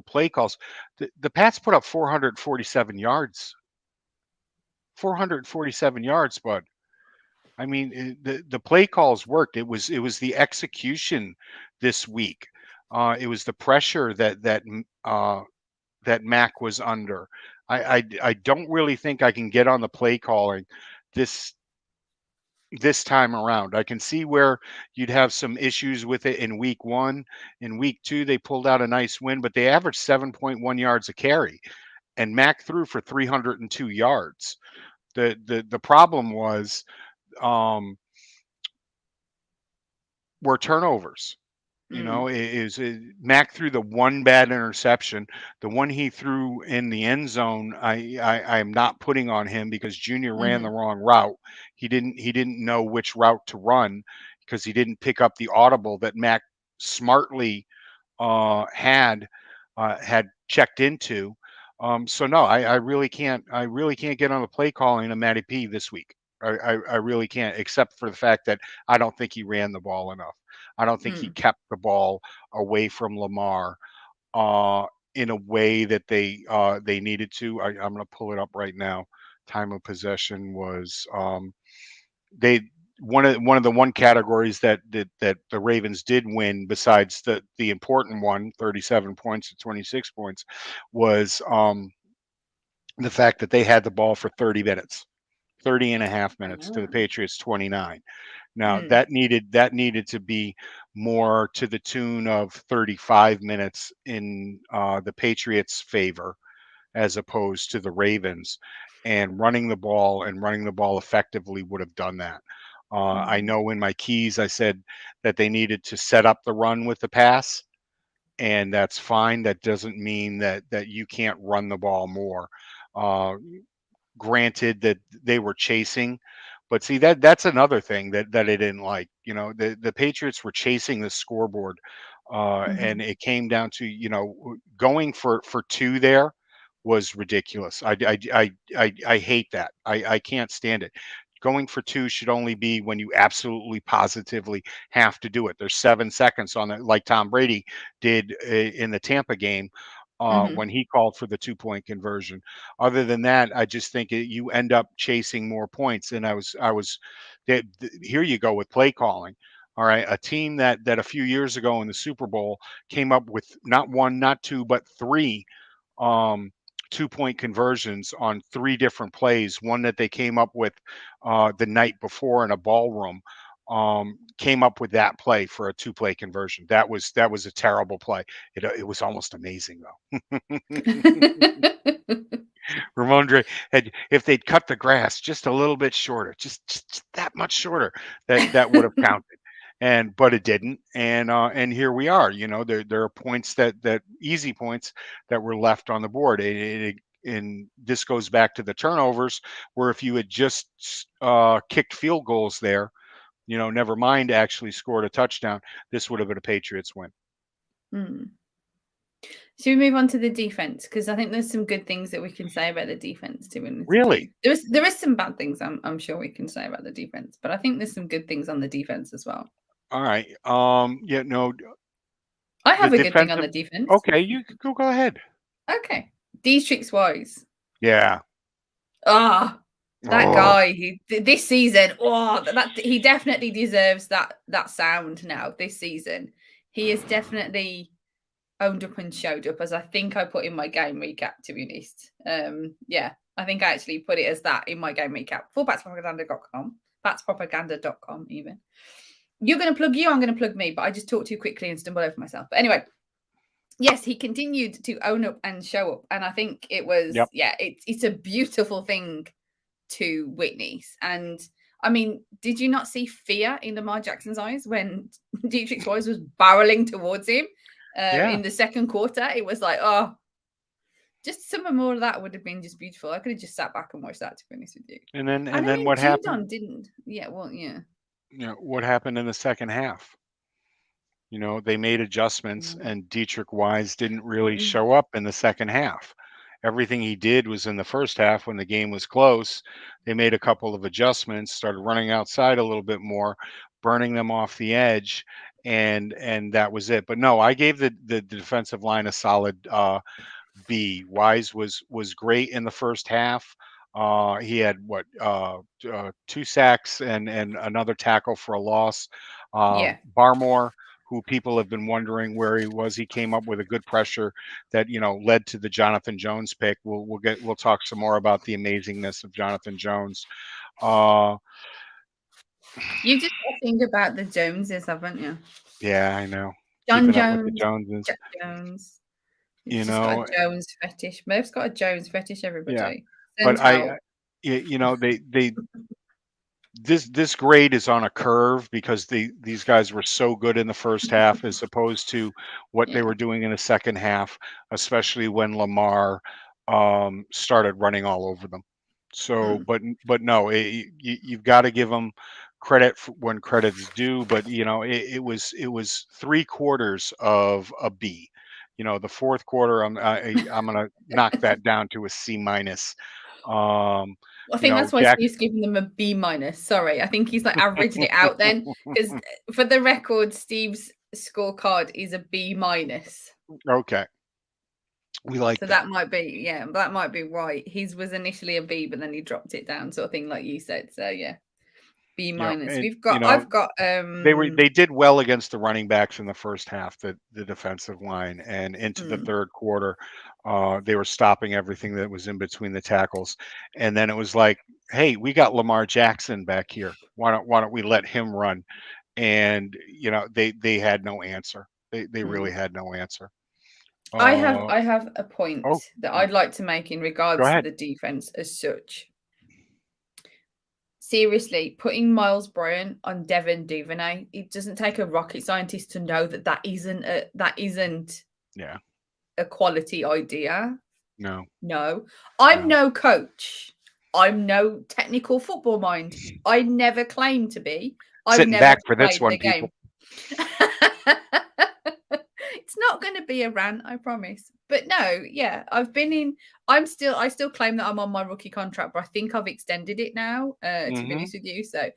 play calls. The Pats put up 447 yards. 447 yards, but I mean, the play calls worked. It was the execution this week. It was the pressure that Mac was under. I don't really think I can get on the play calling this this time around. I can see where you'd have some issues with it in week 1. In week 2, they pulled out a nice win, but they averaged 7.1 yards a carry, and Mac threw for 302 yards. The problem was were turnovers. You know, Mm. Mac threw the one bad interception, the one he threw in the end zone. I'm not putting on him because Junior ran the Mhm. wrong route. He didn't know which route to run because he didn't pick up the audible that Mac smartly had checked into. So no, I really can't. I really can't get on the play calling of Matty P this week. I really can't, except for the fact that I don't think he ran the ball enough. I don't think he Mm. kept the ball away from Lamar uh, in a way that they needed to. I'm going to pull it up right now. Time of possession was they one of the one categories that the Ravens did win, besides the important one, 37 points to 26 points, was the fact that they had the ball for 30 minutes. 30 and a half minutes to the Ah. Patriots 29. Now Mm. that needed to be more to the tune of 35 minutes in the Patriots' favor as opposed to the Ravens. And running the ball effectively would have done that. I Mhm. know in my keys I said that they needed to set up the run with the pass, and that's fine. That doesn't mean that you can't run the ball more. Uh, Granted that they were chasing, but see, that's another thing that I didn't like. You know, the Patriots were chasing the scoreboard, and Mhm. it came down to, going for two there was ridiculous. I hate that. I can't stand it. Going for two should only be when you absolutely positively have to do it. There's 7 seconds on it, like Tom Brady did in the Tampa game when Mhm. he called for the 2-point conversion. Other than that, I just think you end up chasing more points. And here you go with play calling. All right, a team that a few years ago in the Super Bowl came up with not one, not two, but three um, 2-point conversions on three different plays. One that they came up with the night before in a ballroom. Came up with that play for a 2-play conversion. That was a terrible play. It was almost amazing though. Ramondre had, if they'd cut the grass just a little bit shorter, just that much shorter, that would have counted. And but it didn't. And here we are. There are points that easy points that were left on the board. And this goes back to the turnovers, where if you had just kicked field goals there, never mind actually scored a touchdown, this would have been a Patriots win. Mm. Should we move on to the defense? Because I think there's some good things that we can say about the defense, to be honest with you. Really? There is some bad things I'm sure we can say about the defense, but I think there's some good things on the defense as well. All right. Yeah, no, I the have a good thing on defensive. the defense. Okay, you go ahead. Okay. Dietrich's wise. Yeah. Ah, that Oh, guy. This season. Oh, that he definitely deserves that sound now. This season, he is definitely owned up and showed up, as I think I put in my game recap. To be honest, yeah, I think I actually put it as that in my game recap. Fullbackspropaganda.com, batspropaganda.com. Even you're going to plug you, I'm going to plug me, but I just talked too quickly and stumbled over myself. But anyway, yes, he continued to own up and show up, and I think it was, yep. yeah, it's a beautiful thing to witness. And I mean, did you not see fear in Lamar Jackson's eyes when Dietrich Wise was barreling towards him Yeah. in the second quarter? It was like, oh, just some more of that would have been just beautiful. I could have just sat back and watched that, to be honest with you. And then And and I then mean, what happened? Judon didn't. Yeah, well, yeah. What happened in the second half? They made adjustments, Mm. and Dietrich Wise didn't really Mm. show up in the second half. Everything he did was in the first half when the game was close. They made a couple of adjustments, started running outside a little bit more, burning them off the edge, and that was it. But no, I gave the defensive line a solid B. Wise was great in the first half. He had two sacks and another tackle for a loss. Yeah. Barmore, who people have been wondering where he was, he came up with a good pressure that led to the Jonathan Jones pick. We'll talk some more about the amazingness of Jonathan Jones. Uh, You just got to think about the Joneses, haven't you? yeah, I know. John Keeping up with the Jones, Joneses, Jack Jones. He's you just got a know. Jones fetish. Murph's got a Jones fetish, Yeah, everybody. but Sent out. they this grade is on a curve because these guys were so good in the first half as opposed to what they Yeah. were doing in the second half, especially when Lamar started running all over them. So, Mm, but no, you've got to give them credit for when credit's due. But it was 3 quarters of a B. The fourth quarter, I'm gonna knock that down to a C minus. Um, I think that's why Jack. Steve's given them a B minus. Sorry, I think he's like averaged it out then, because for the record, Steve's scorecard is a B minus. Okay, we like So that. that might be, yeah, that might be right. His was initially a B, but then he dropped it down, sort of thing, like you said. So yeah, B minus. And I've got they did well against the running backs in the first half, the defensive line, and into the mm, third quarter, they were stopping everything that was in between the tackles, and then it was like, hey, we got Lamar Jackson back here. Why don't we let him run? And they had no answer. They really mm. had no answer. I have Uh, I have a point oh, that I'd like to make in go regards to ahead. the defense as such. Seriously, putting Miles Bryant on Devin Duvernay, it doesn't take a rocket scientist to know that that isn't Yeah, a quality idea. no, No, I'm no. no coach. I'm no technical football mind. I never claim to be. I've Sitting never back for this played one, the people. game. It's not going to be a rant, I promise. But no, yeah, I still claim that I'm on my rookie contract, but I think I've extended it now, to be Hmm. honest with you. So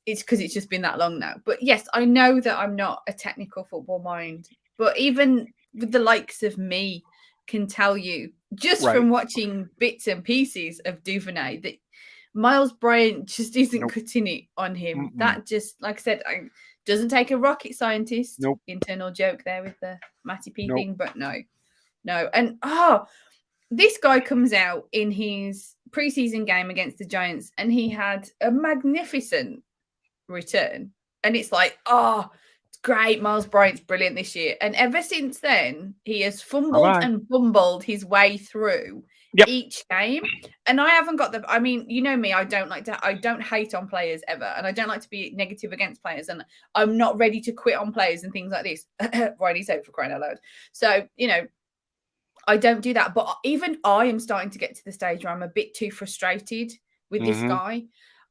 it's because it's just been that long now. But yes, I know that I'm not a technical football mind, but even with the likes of me can tell you just Right. from watching bits and pieces of Duvernay that Miles Bryant just isn't Nope. cutting it on him. Mm-mm. That just, like I said, doesn't take a rocket scientist. Nope. Internal joke there with the Matty P Nope. thing, but no, no. And this guy comes out in his preseason game against the Giants, and he had a magnificent return. And it's like, it's great. Miles Bryant's brilliant this year. And ever since then, he has Bye fumbled bye. and bumbled his way through Yep. each game. And I haven't got I mean, you know me, I don't hate on players ever. And I don't like to be negative against players. And I'm not ready to quit on players and things like this. Riley's out for crying out loud. So, I don't do that. But even I am starting to get to the stage where I'm a bit too frustrated with this Hmm. guy.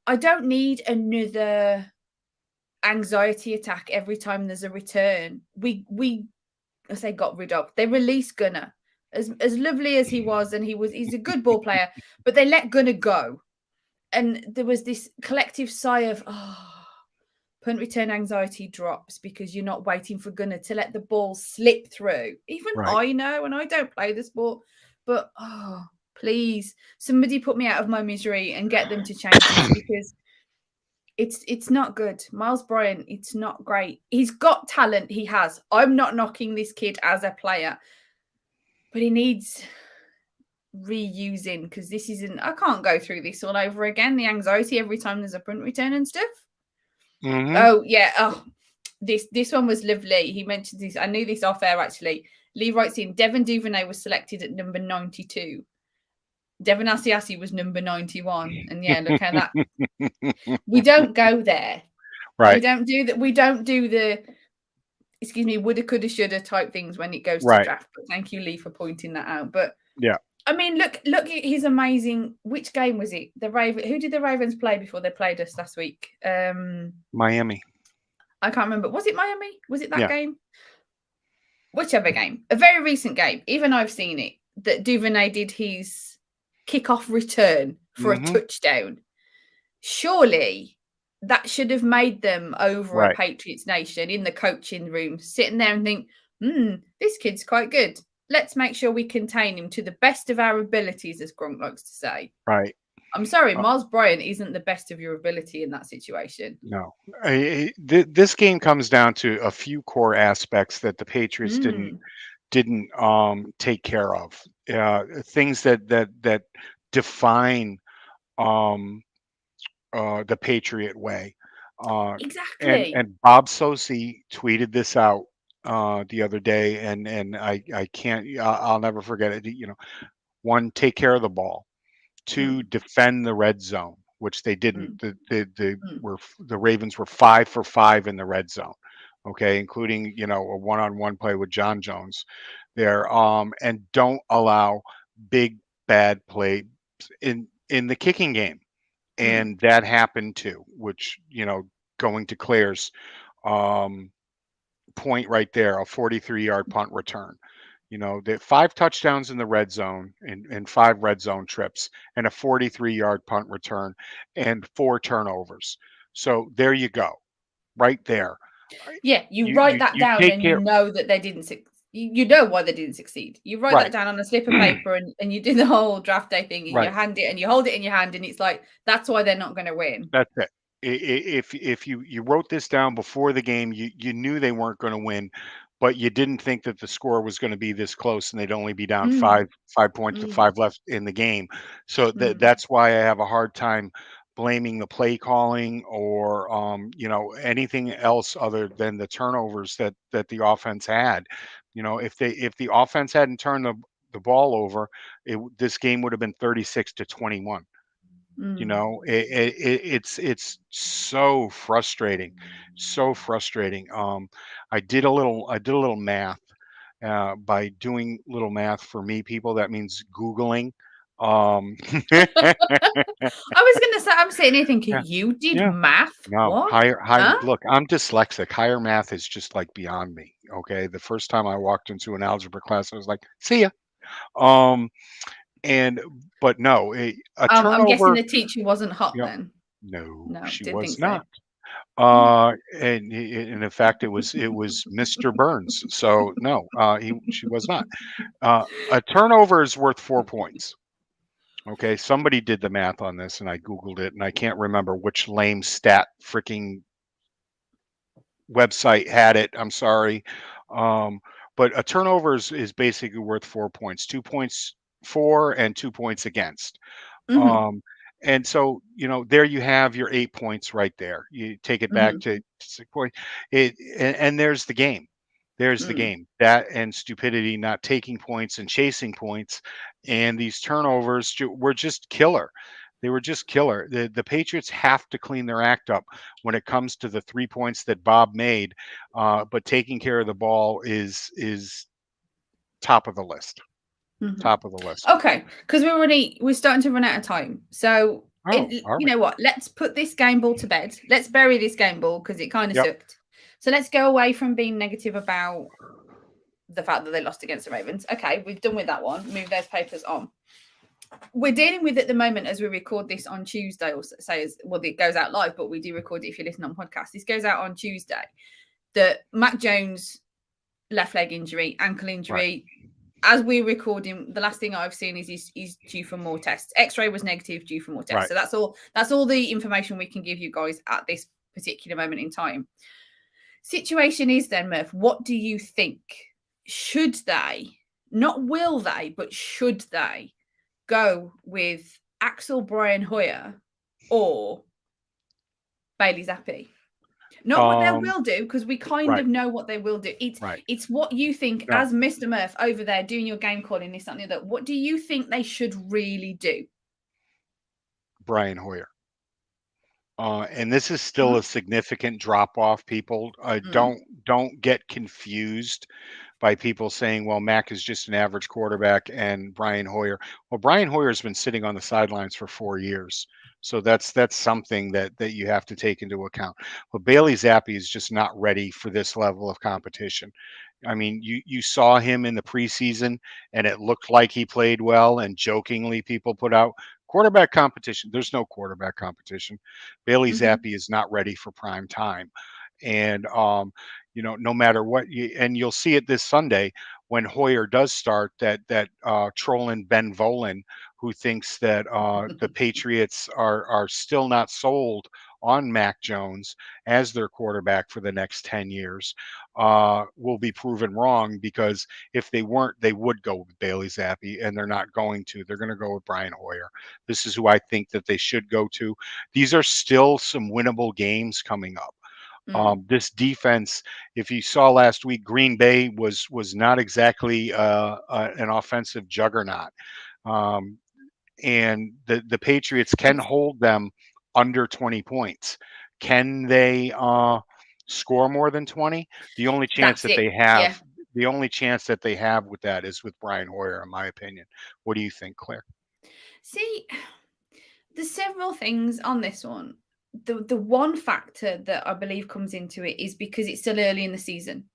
I don't need another anxiety attack every time there's a return. I say got rid of. They released Gunner. As lovely as he was, and he's a good ball player, but they let Gunner go. And there was this collective sigh of punt return anxiety drops because you're not waiting for Gunner to let the ball slip through. Even Right. I know, and I don't play the sport, but please, somebody put me out of my misery and get them to change this because it's not good. Miles Bryant, it's not great. He's got talent, he has. I'm not knocking this kid as a player, but he needs reusing because this isn't. I can't go through this all over again. The anxiety every time there's a punt return and stuff. Hmm. Oh yeah. Oh, this one was lovely. He mentioned this. I knew this off air actually. Lee writes in Devin Duvernay was selected at number 92. Devin Asiasi was number 91. And yeah, look how that we don't go there. We Right. don't do that. We don't do the excuse me, woulda, coulda, shoulda type things when it goes to Right. draft. But thank you, Lee, for pointing that out. But Yeah. I mean, look at his amazing. Which game was it? The Raven. Who did the Ravens play before they played us last week? Miami. I can't remember. Was it Miami? Was it that Yeah. game? Whichever game. A very recent game. Even I've seen it. That Duvernay did his kickoff return for a Hmm. touchdown. Surely that should have made them over a Right. Patriots nation in the coaching room, sitting there and think, this kid's quite good. Let's make sure we contain him to the best of our abilities, as Gronk likes to say. Right. I'm sorry, Uh, Miles Bryant isn't the best of your ability in that situation. no. This game comes down to a few core aspects that the Patriots didn't Mm, didn't take care of. Things that define um, the Patriot way. Uh, and exactly. and Bob Sosi tweeted this out the other day, and I can't I'll never forget it. One, take care of the ball. Two, Mm, defend the red zone. which they didn't. Mm, mm, The Ravens were 5 for 5 in the red zone, okay, including a one-on-one play with John Jones there. And don't allow big bad play in the kicking game, mm. and that happened too. Which going to Claire's um, point right there, a 43-yard punt return. The 5 touchdowns in the red zone and 5 red zone trips and a 43-yard punt return and 4 turnovers. So there you go, right there. Yeah, you write You that you down take and you care, know that they didn't you know why they didn't succeed. You write that right? down on a slip of paper and you do the whole draft day thing and you Right. hand it and you hold it in your hand and it's like that's why they're not going to win. That's it. If you wrote this down before the game, you knew they weren't going to win, but you didn't think that the score was going to be this close, and they'd only be down Mm, 5 points with mm, 5 left in the game. So mm, that's why I have a hard time blaming the play calling or anything else other than the turnovers that the offense had. If the offense hadn't turned the ball over, this game would have been 36-21. mm. It's so frustrating, so frustrating. I did a little math. By doing little math, for me, people, that means Googling. um I was going to say, I'm sitting here thinking, yeah, you did yeah. math? No, What? higher, Huh? look, I'm dyslexic. Higher math is just like beyond me. Okay, the first time I walked into an algebra class, I was like, see ya. um and but no, a I'm guessing turnover. the teacher wasn't hot Yep. then. No, No, she didn't was think so. not. And in fact, it was Mr. Burns. So no, she was not. A turnover is worth 4 points. Okay, somebody did the math on this, and I googled it, and I can't remember which lame stat freaking website had it. I'm sorry, um, but a turnover is basically worth 4 points. 2 points for and 2 points against. Hmm. Um, and so, there you have your 8 points right there. You take it back Hmm. to 6 points. And there's the game. There's the Mm, game. That and stupidity, not taking points and chasing points, and these turnovers were just killer. They were just killer. The Patriots have to clean their act up when it comes to the 3 points that Bob made, but taking care of the ball is top of the list. mhm. Top of the list. Okay, because we're starting to run out of time. So Oh, all you right. know what? Let's put this game ball to bed. Let's bury this game ball because it kind of Yep. sucked. So let's go away from being negative about the fact that they lost against the Ravens. Okay, we've done with that one. Move those papers on. We're dealing with at the moment as we record this on Tuesday, or say as well, it goes out live, but we do record it if you listen on podcast. This goes out on Tuesday. That Mac Jones left leg injury, ankle Right. injury. As we're recording, the last thing I've seen is he's due for more tests. X-ray was negative, due for more tests. Right. So that's all. That's all the information we can give you guys at this particular moment in time. Situation is then, Murph. What do you think? Should they, not will they, but should they go with Axel Brian Hoyer or Bailey Zappi? Not what they Um, will do, because we kind right, of know what they will do. right. It's what you think No, as Mr. Murph over there doing your game calling, this, that, and the other. What do you think they should really do? Brian Hoyer. And this is still Huh? a significant drop off, people. Mm, Don't get confused by people saying, well, Mac is just an average quarterback and Brian Hoyer. Well, Brian Hoyer's been sitting on the sidelines for 4 years. So that's something that you have to take into account. But Bailey Zappi is just not ready for this level of competition. I mean, you saw him in the preseason, and it looked like he played well. And jokingly, people put out quarterback competition. There's no quarterback competition. Bailey mm-hmm, Zappi is not ready for prime time, and no matter what, and you'll see it this Sunday when Hoyer does start. That trolling Ben Volen, who thinks that the Patriots are still not sold on Mac Jones as their quarterback for the next 10 years, will be proven wrong, because if they weren't, they would go with Bailey Zappi, and they're not going to. They're going to go with Brian Hoyer. This is who I think that they should go to. These are still some winnable games coming up. mm. This defense, if you saw last week, Green Bay was not exactly an offensive juggernaut. Um, and the Patriots can It's hold them under 20 points. Can they score more than 20? The only chance That's that it. they Yeah. have, the only chance that they have with that is with Brian Hoyer, in my opinion. What do you think, Claire? See, there's several things on this one. The one factor that I believe comes into it is because it's still early in the season.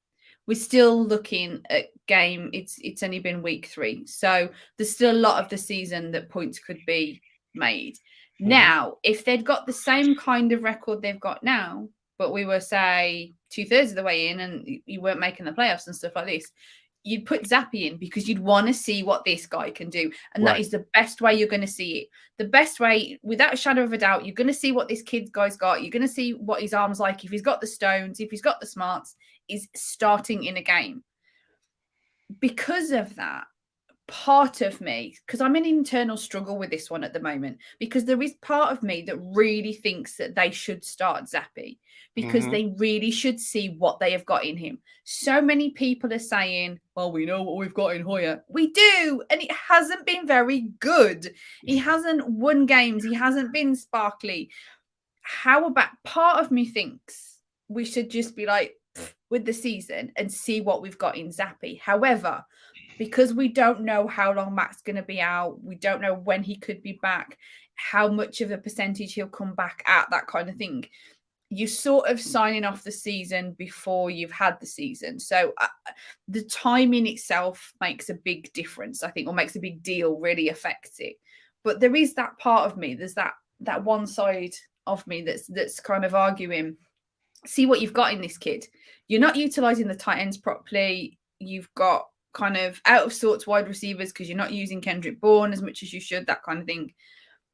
We're still looking at game. It's only been week 3, so there's still a lot of the season that points could be made. Hmm. Now, if they'd got the same kind of record they've got now, but we were say 2/3 of the way in, and you weren't making the playoffs and stuff like this, you'd put Zappy in because you'd want to see what this guy can do, and that Right. is the best way you're going to see it. The best way, without a shadow of a doubt, you're going to see what this guy's got. You're going to see what his arm's like, if he's got the stones, if he's got the smarts, is starting in a game. Because of that, part of me, because I'm in an internal struggle with this one at the moment, because there is part of me that really thinks that they should start Zappy because Hmm. they really should see what they have got in him. So many people are saying, well, we know what we've got in Hoyer. We do, and it hasn't been very good. He hasn't won games. He hasn't been sparkly. How about, part of me thinks we should just be like with the season and see what we've got in Zappy. However, because we don't know how long Matt's going to be out, we don't know when he could be back, how much of a percentage he'll come back at, that kind of thing. You're sort of signing off the season before you've had the season. So the timing itself makes a big difference, I think, or makes a big deal, really affects it. But there is that part of me, there's that one side of me that's kind of arguing, see what you've got in this kid. You're not utilizing the tight ends properly. You've got kind of out of sorts wide receivers because you're not using Kendrick Bourne as much as you should, that kind of thing.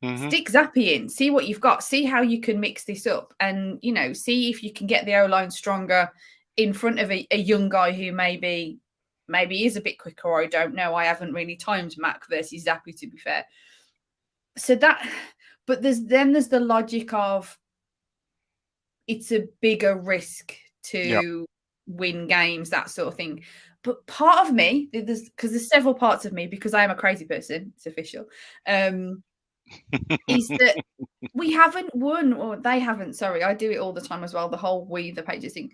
Hmm. Stick Zappy in, see what you've got, see how you can mix this up, and see if you can get the O-line stronger in front of a young guy who maybe is a bit quicker, or I don't know. I haven't really timed Mac versus Zappy, to be fair. So that, but there's the logic of it's a bigger risk Yep. to win games, that sort of thing. But part of me, there's several parts of me, because I am a crazy person, it's official, is that we haven't won, or they haven't, sorry, I do it all the time as well, the whole the Patriots thing.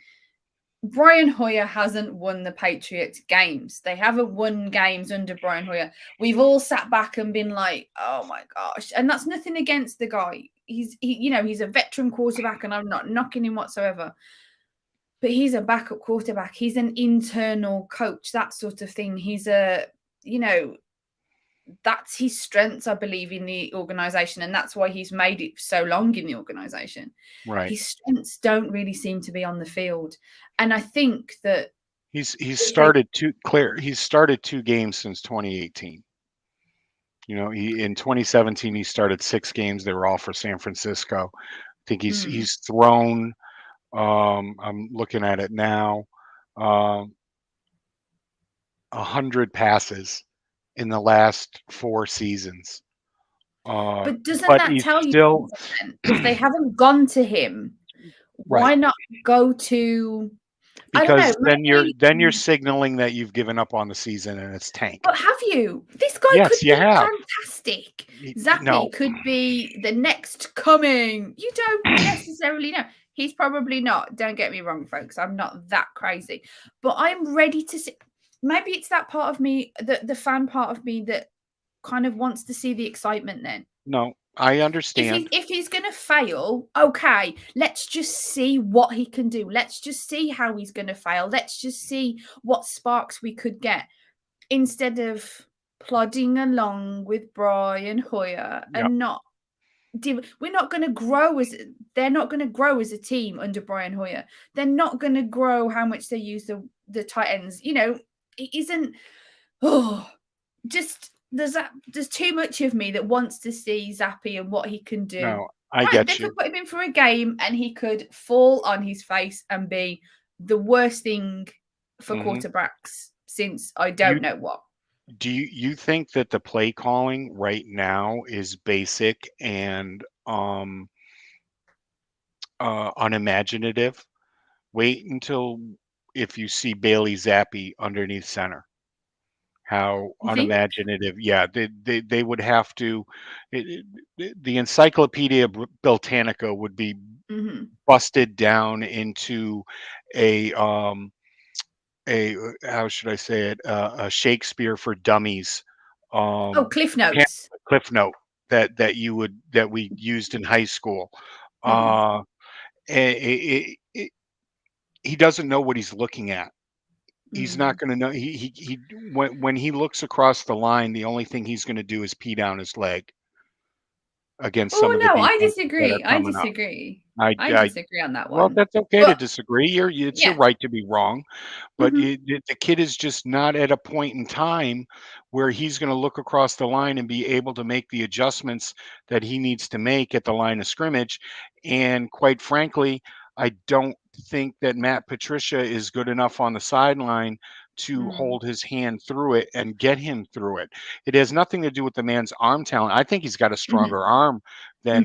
Brian Hoyer hasn't won the Patriots games. They haven't won games under Brian Hoyer. We've all sat back and been like, oh my gosh. And that's nothing against the guy. He's a veteran quarterback, and I'm not knocking him whatsoever. But he's a backup quarterback. He's an internal coach, that sort of thing. He's that's his strengths, I believe, in the organization. And that's why he's made it so long in the organization. Right. His strengths don't really seem to be on the field. And I think that He's started he's started 2 games since 2018. He in 2017 he started 6 games. They were all for San Francisco. I think he's thrown. I'm looking at it now. 100 passes in the last 4 seasons. But doesn't But that he's tell you still something? If they haven't gone to him, right, why not go to, I don't know, because then you're maybe. signaling that you've given up on the season and it's tank. But have you? This guy could Yes, you be have. fantastic. No, Zappy could be the next coming. You don't necessarily know. He's probably not. Don't get me wrong, folks. I'm not that crazy. But I'm ready to see. Maybe it's that part of me, the fan part of me, that kind of wants to see the excitement then. no, I If understand. he's going to fail, okay, let's just see what he can do. Let's just see how he's going to fail. Let's just see what sparks we could get, instead of plodding along with Brian Hoyer Yep. and not. We're not going to grow as they're not going to grow as a team under Brian Hoyer. They're not going to grow how much they use the tight ends. It isn't. Oh, just there's too much of me that wants to see Zappy and what he can do. No, I Right, they get could you. put him in for a game and he could fall on his face and be the worst thing for Hmm. quarterbacks since I You don't know what. do you think that the play calling right now is basic and unimaginative? Wait until if you see Bailey Zappi underneath center. how You think? unimaginative. Yeah, they would have to. The Encyclopedia Britannica would be Hmm. busted down into a um how should I say it, a Shakespeare for Dummies, Oh, um, Cliff pamphlet, Notes. cliff note that we used in high school. Mm, Uh, he doesn't know what he's looking at. He's not mm. going to know. He when he looks across the line, the only thing he's going to do is pee down his leg against some of Oh the no, I defenses that are disagree. I coming up. disagree. I, I I disagree on that well, one. that's okay to But disagree. It's your yeah. right to be wrong. But Hmm. the kid is just not at a point in time where he's going to look across the line and be able to make the adjustments that he needs to make at the line of scrimmage. And quite frankly, I don't think that Matt Patricia is good enough on the sideline to Mm, hold his hand through it and get him through it. It has nothing to do with the man's arm talent. I think he's got a hmm, stronger arm hmm,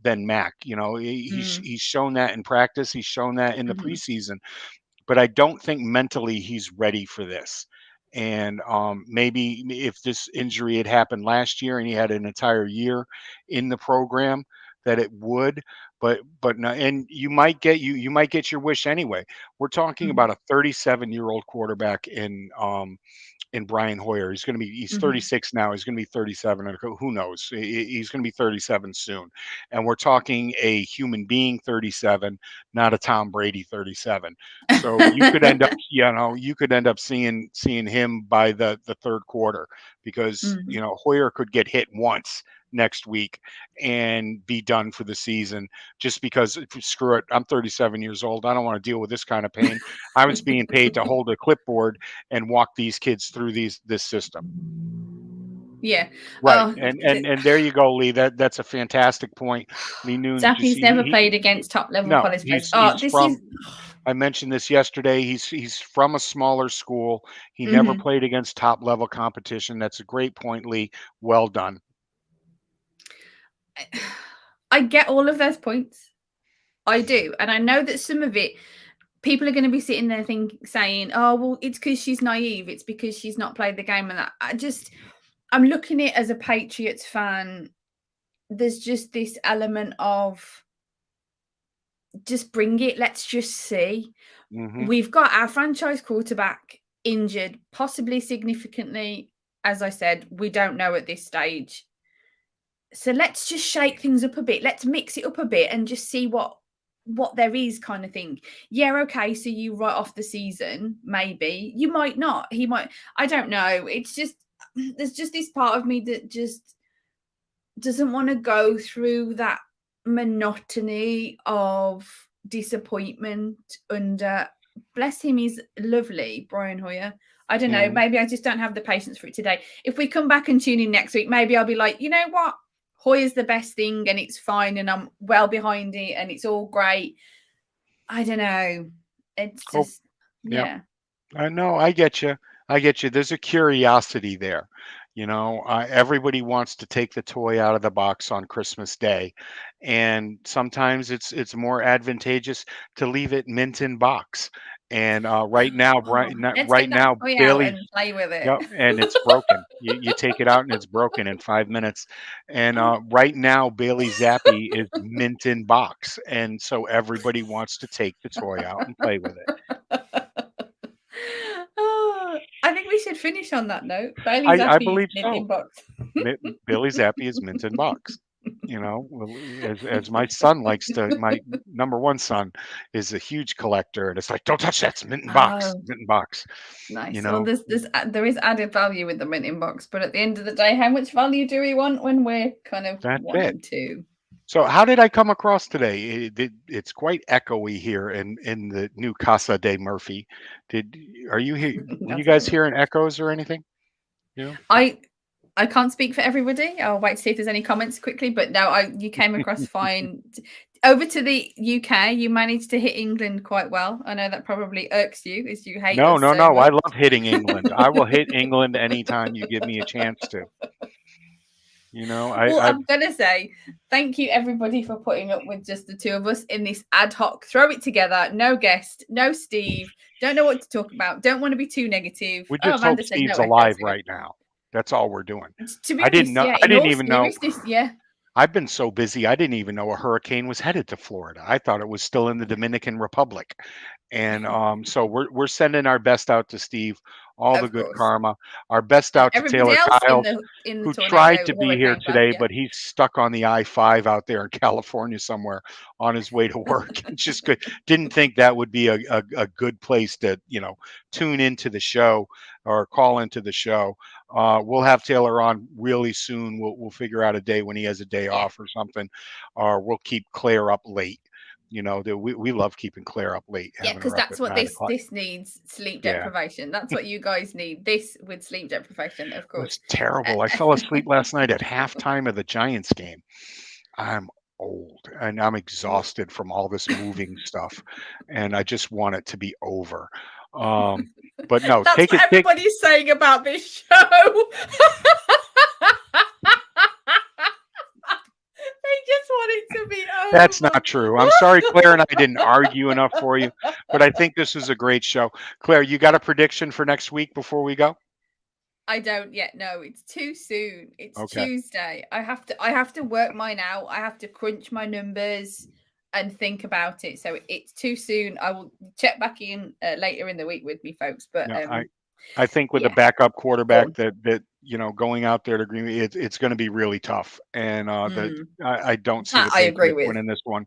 than Mac. mm, He's shown that in practice. He's shown that in the hmm, preseason, but I don't think mentally he's ready for this. And maybe if this injury had happened last year and he had an entire year in the program, that it would. But no, and you might get your wish anyway. We're talking hmm, about a 37-year-old quarterback in Brian Hoyer. He's hmm. 36 now. He's going to be 37. Or who knows? He's going to be 37 soon. And we're talking a human being 37, not a Tom Brady 37. So you could end up seeing him by the third quarter because Mm. Hoyer could get hit once next week and be done for the season just because screw it, I'm 37 years old. I don't want to deal with this kind of pain. I was being paid to hold a clipboard and walk these kids through this system. Yeah. Right. Oh, And there you go, Lee. That's a fantastic point. Lee Noon's just Zappy's never played against top level no, college players. Oh, he's this is. from I mentioned this yesterday. He's from a smaller school. He never Mhm. played against top level competition. That's a great point, Lee. Well done. I get all of those points. I do. And I know that some of it, people are going to be sitting there saying, oh, well, it's because she's naive. It's because she's not played the game. And that. I'm looking at it as a Patriots fan. There's just this element of just bring it. Let's just see. Hmm. We've got our franchise quarterback injured, possibly significantly. As I said, we don't know at this stage. So let's just shake things up a bit. Let's mix it up a bit and just see what there is, kind of thing. Yeah, okay, so you write off the season, maybe. You might not. He might. I don't know. It's just there's just this part of me that just doesn't want to go through that monotony of disappointment under, bless him, he's lovely, Brian Hoyer. I don't know, Hmm. maybe I just don't have the patience for it today. If we come back and tune in next week, maybe I'll be like, you know what, Hoyer's the best thing and it's fine and I'm well behind it and it's all great. I don't know, it's Oh, just, yeah. yeah. I know. I get you. I get you. There's a curiosity there. Everybody wants to take the toy out of the box on Christmas Day, and sometimes it's more advantageous to leave it mint in box. And Oh, let's right get that now, toy out Bailey's. and play with it. Yep, and it's broken. You take it out and it's broken in 5 minutes. And right now, Bailey Zappi is mint in box, and so everybody wants to take the toy out and play with it. Oh, I think we should finish on that note. Bailey's I happy believe mint so. inbox. Mi Billy Zappi is mint in box. Well, as my son likes to my number 1 son is a huge collector, and it's like, "Don't touch that, it's Oh, mint in box." You nice. Well, know? there is added value with the mint inbox, but at the end of the day, how much value do we want when we're kind of That's it. wanting to? So how did I come across today? It's quite echoey here in the new Casa de Murphy. Did are you here? Were you That's a guys bit. hearing echoes or anything? You know? I I can't speak for everybody. I'll wait to see if there's any comments quickly. But no, you came across fine. Over to the UK, you managed to hit England quite well. I know that probably irks you as you hate No, us no, so no. much. I love hitting England. I will hit England anytime you give me a chance to. Well, I'm going to say thank you, everybody, for putting up with just the two of us in this ad hoc. Throw it together. No guest, no Steve. Don't know what to talk about. Don't want to be too negative. We Oh, just hope Amanda said Steve's no echoes alive again. right now. That's all we're doing. To be I didn't honest, know. yeah, I in didn't all even know. seriousness, yeah. I've been so busy. I didn't even know a hurricane was headed to Florida. I thought it was still in the Dominican Republic. And so we're sending our best out to Steve, all the Of good course. karma. Our best And out to everybody Taylor else Kiles, in the who tried tornado to be here hurricane path, today, yeah. but he's stuck on the I-5 out there in California somewhere on his way to work. It's just good. Didn't think that would be a good place to, tune into the show or call into the show. We'll have Taylor on really soon. We'll figure out a day when he has a day off or something, or we'll keep Claire up late. That we love keeping Claire up late. Yeah, Having because her up that's at what 9 o'clock. this needs, sleep Yeah. deprivation. That's what you guys need. This with sleep deprivation, of It course. was terrible. I fell asleep last night at halftime of the Giants game. I'm old and I'm exhausted from all this moving stuff, and I just want it to be over. But no, That's what everybody's saying about this show. They just want it to be over. That's not true. I'm sorry, Claire and I didn't argue enough for you, but I think this was a great show. Claire, you got a prediction for next week before we go? I don't yet know. It's too soon. It's Okay. Tuesday. I have to work mine out. I have to crunch my numbers and think about it. So it's too soon. I will check back in later in the week with me, folks. But No, I think with a backup quarterback that going out there to Green Bay, it's going to be really tough, and I don't see the I agree Patriots with. winning this one.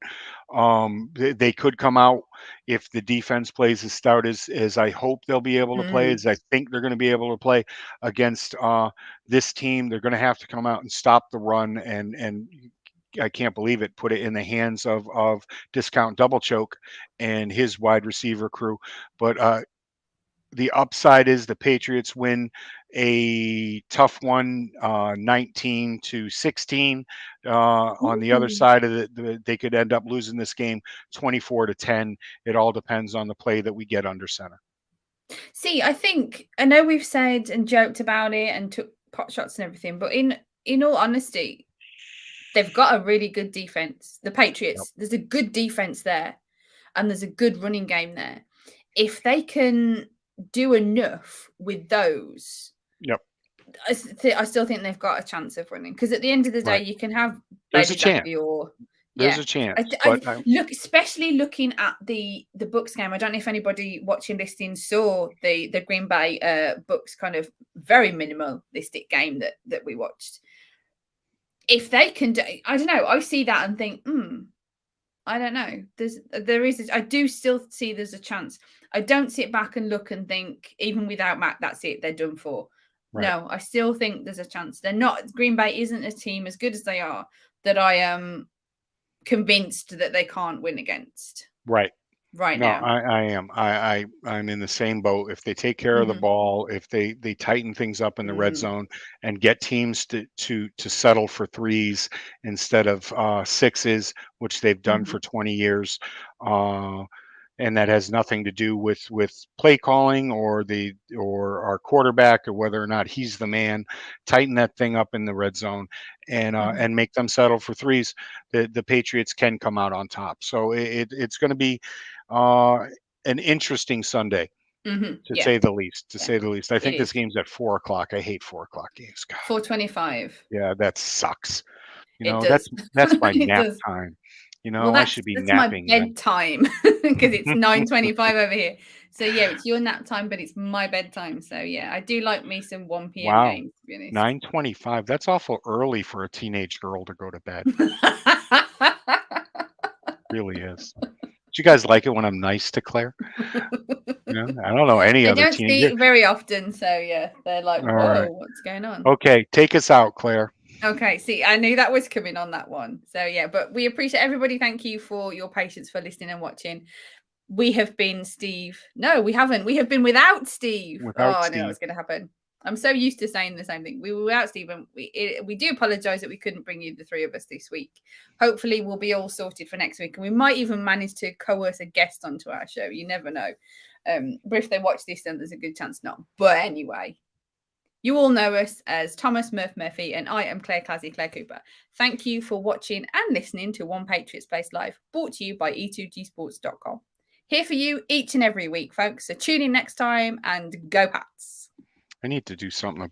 They could come out if the defense plays as stout as I hope they'll be able to play, as I think they're going to be able to play against this team. They're going to have to come out and stop the run, and I can't believe it, put it in the hands of Discount Double Choke and his wide receiver crew, but. The upside is the Patriots win a tough one, 19-16. On the other side of they could end up losing this game 24-10. It all depends on the play that we get under center. See, I know we've said and joked about it and took pot shots and everything, but in all honesty, they've got a really good defense. The Patriots, there's a good defense there, and there's a good running game there. If they can do enough with those, I still think they've got a chance of winning, because at the end of the day, you can have there's a chance. There's a chance. Look, especially looking at the Bucks game. I don't know if anybody watching listening saw the Green Bay Bucks kind of very minimalistic game that we watched. If they can do, I don't know. I see that and think, I don't know. I do still see there's a chance. I don't sit back and look and think, even without Mac, that's it, they're done for. Right. No, I still think there's a chance. They're not. Green Bay isn't a team, as good as they are, that I am convinced that they can't win against. Right now. I am. I'm in the same boat. If they take care of the ball, if they tighten things up in the red zone and get teams to settle for threes instead of sixes, which they've done for 20 years, and that has nothing to do with play calling or our quarterback or whether or not he's the man. Tighten that thing up in the red zone and make them settle for threes. The Patriots can come out on top. So it's going to be an interesting Sunday, to say the least. Say the least. I think this game's at 4:00. I hate 4:00 games. 4:25. Yeah, that sucks. That's my nap time. I should be napping. That's my bedtime, because it's 9:25 over here. So yeah, it's your nap time, but it's my bedtime. So yeah, I do like me some 1 p.m. games, to be honest. 9:25. That's awful early for a teenage girl to go to bed. Really is. Do you guys like it when I'm nice to Claire? I don't know any other teenager. They don't speak very often, so yeah, they're like, "Whoa, right. What's going on?" Okay, take us out, Claire. Okay, see, I knew that was coming on that one. So yeah, but we appreciate everybody. Thank you for your patience, for listening and watching. We have been Steve. No, we haven't. We have been without Steve. I knew that was going to happen. I'm so used to saying the same thing. We were without Steve, and we do apologize that we couldn't bring you the three of us this week. Hopefully, we'll be all sorted for next week, and we might even manage to coerce a guest onto our show. You never know. But if they watch this, then there's a good chance not. But anyway, You all know us as Thomas Murphy, and I am Clare Cooper. Thank you for watching and listening to One Patriots Place Live, brought to you by E2Gsports.com. Here for you each and every week, folks. So tune in next time and go Pats. I need to do something about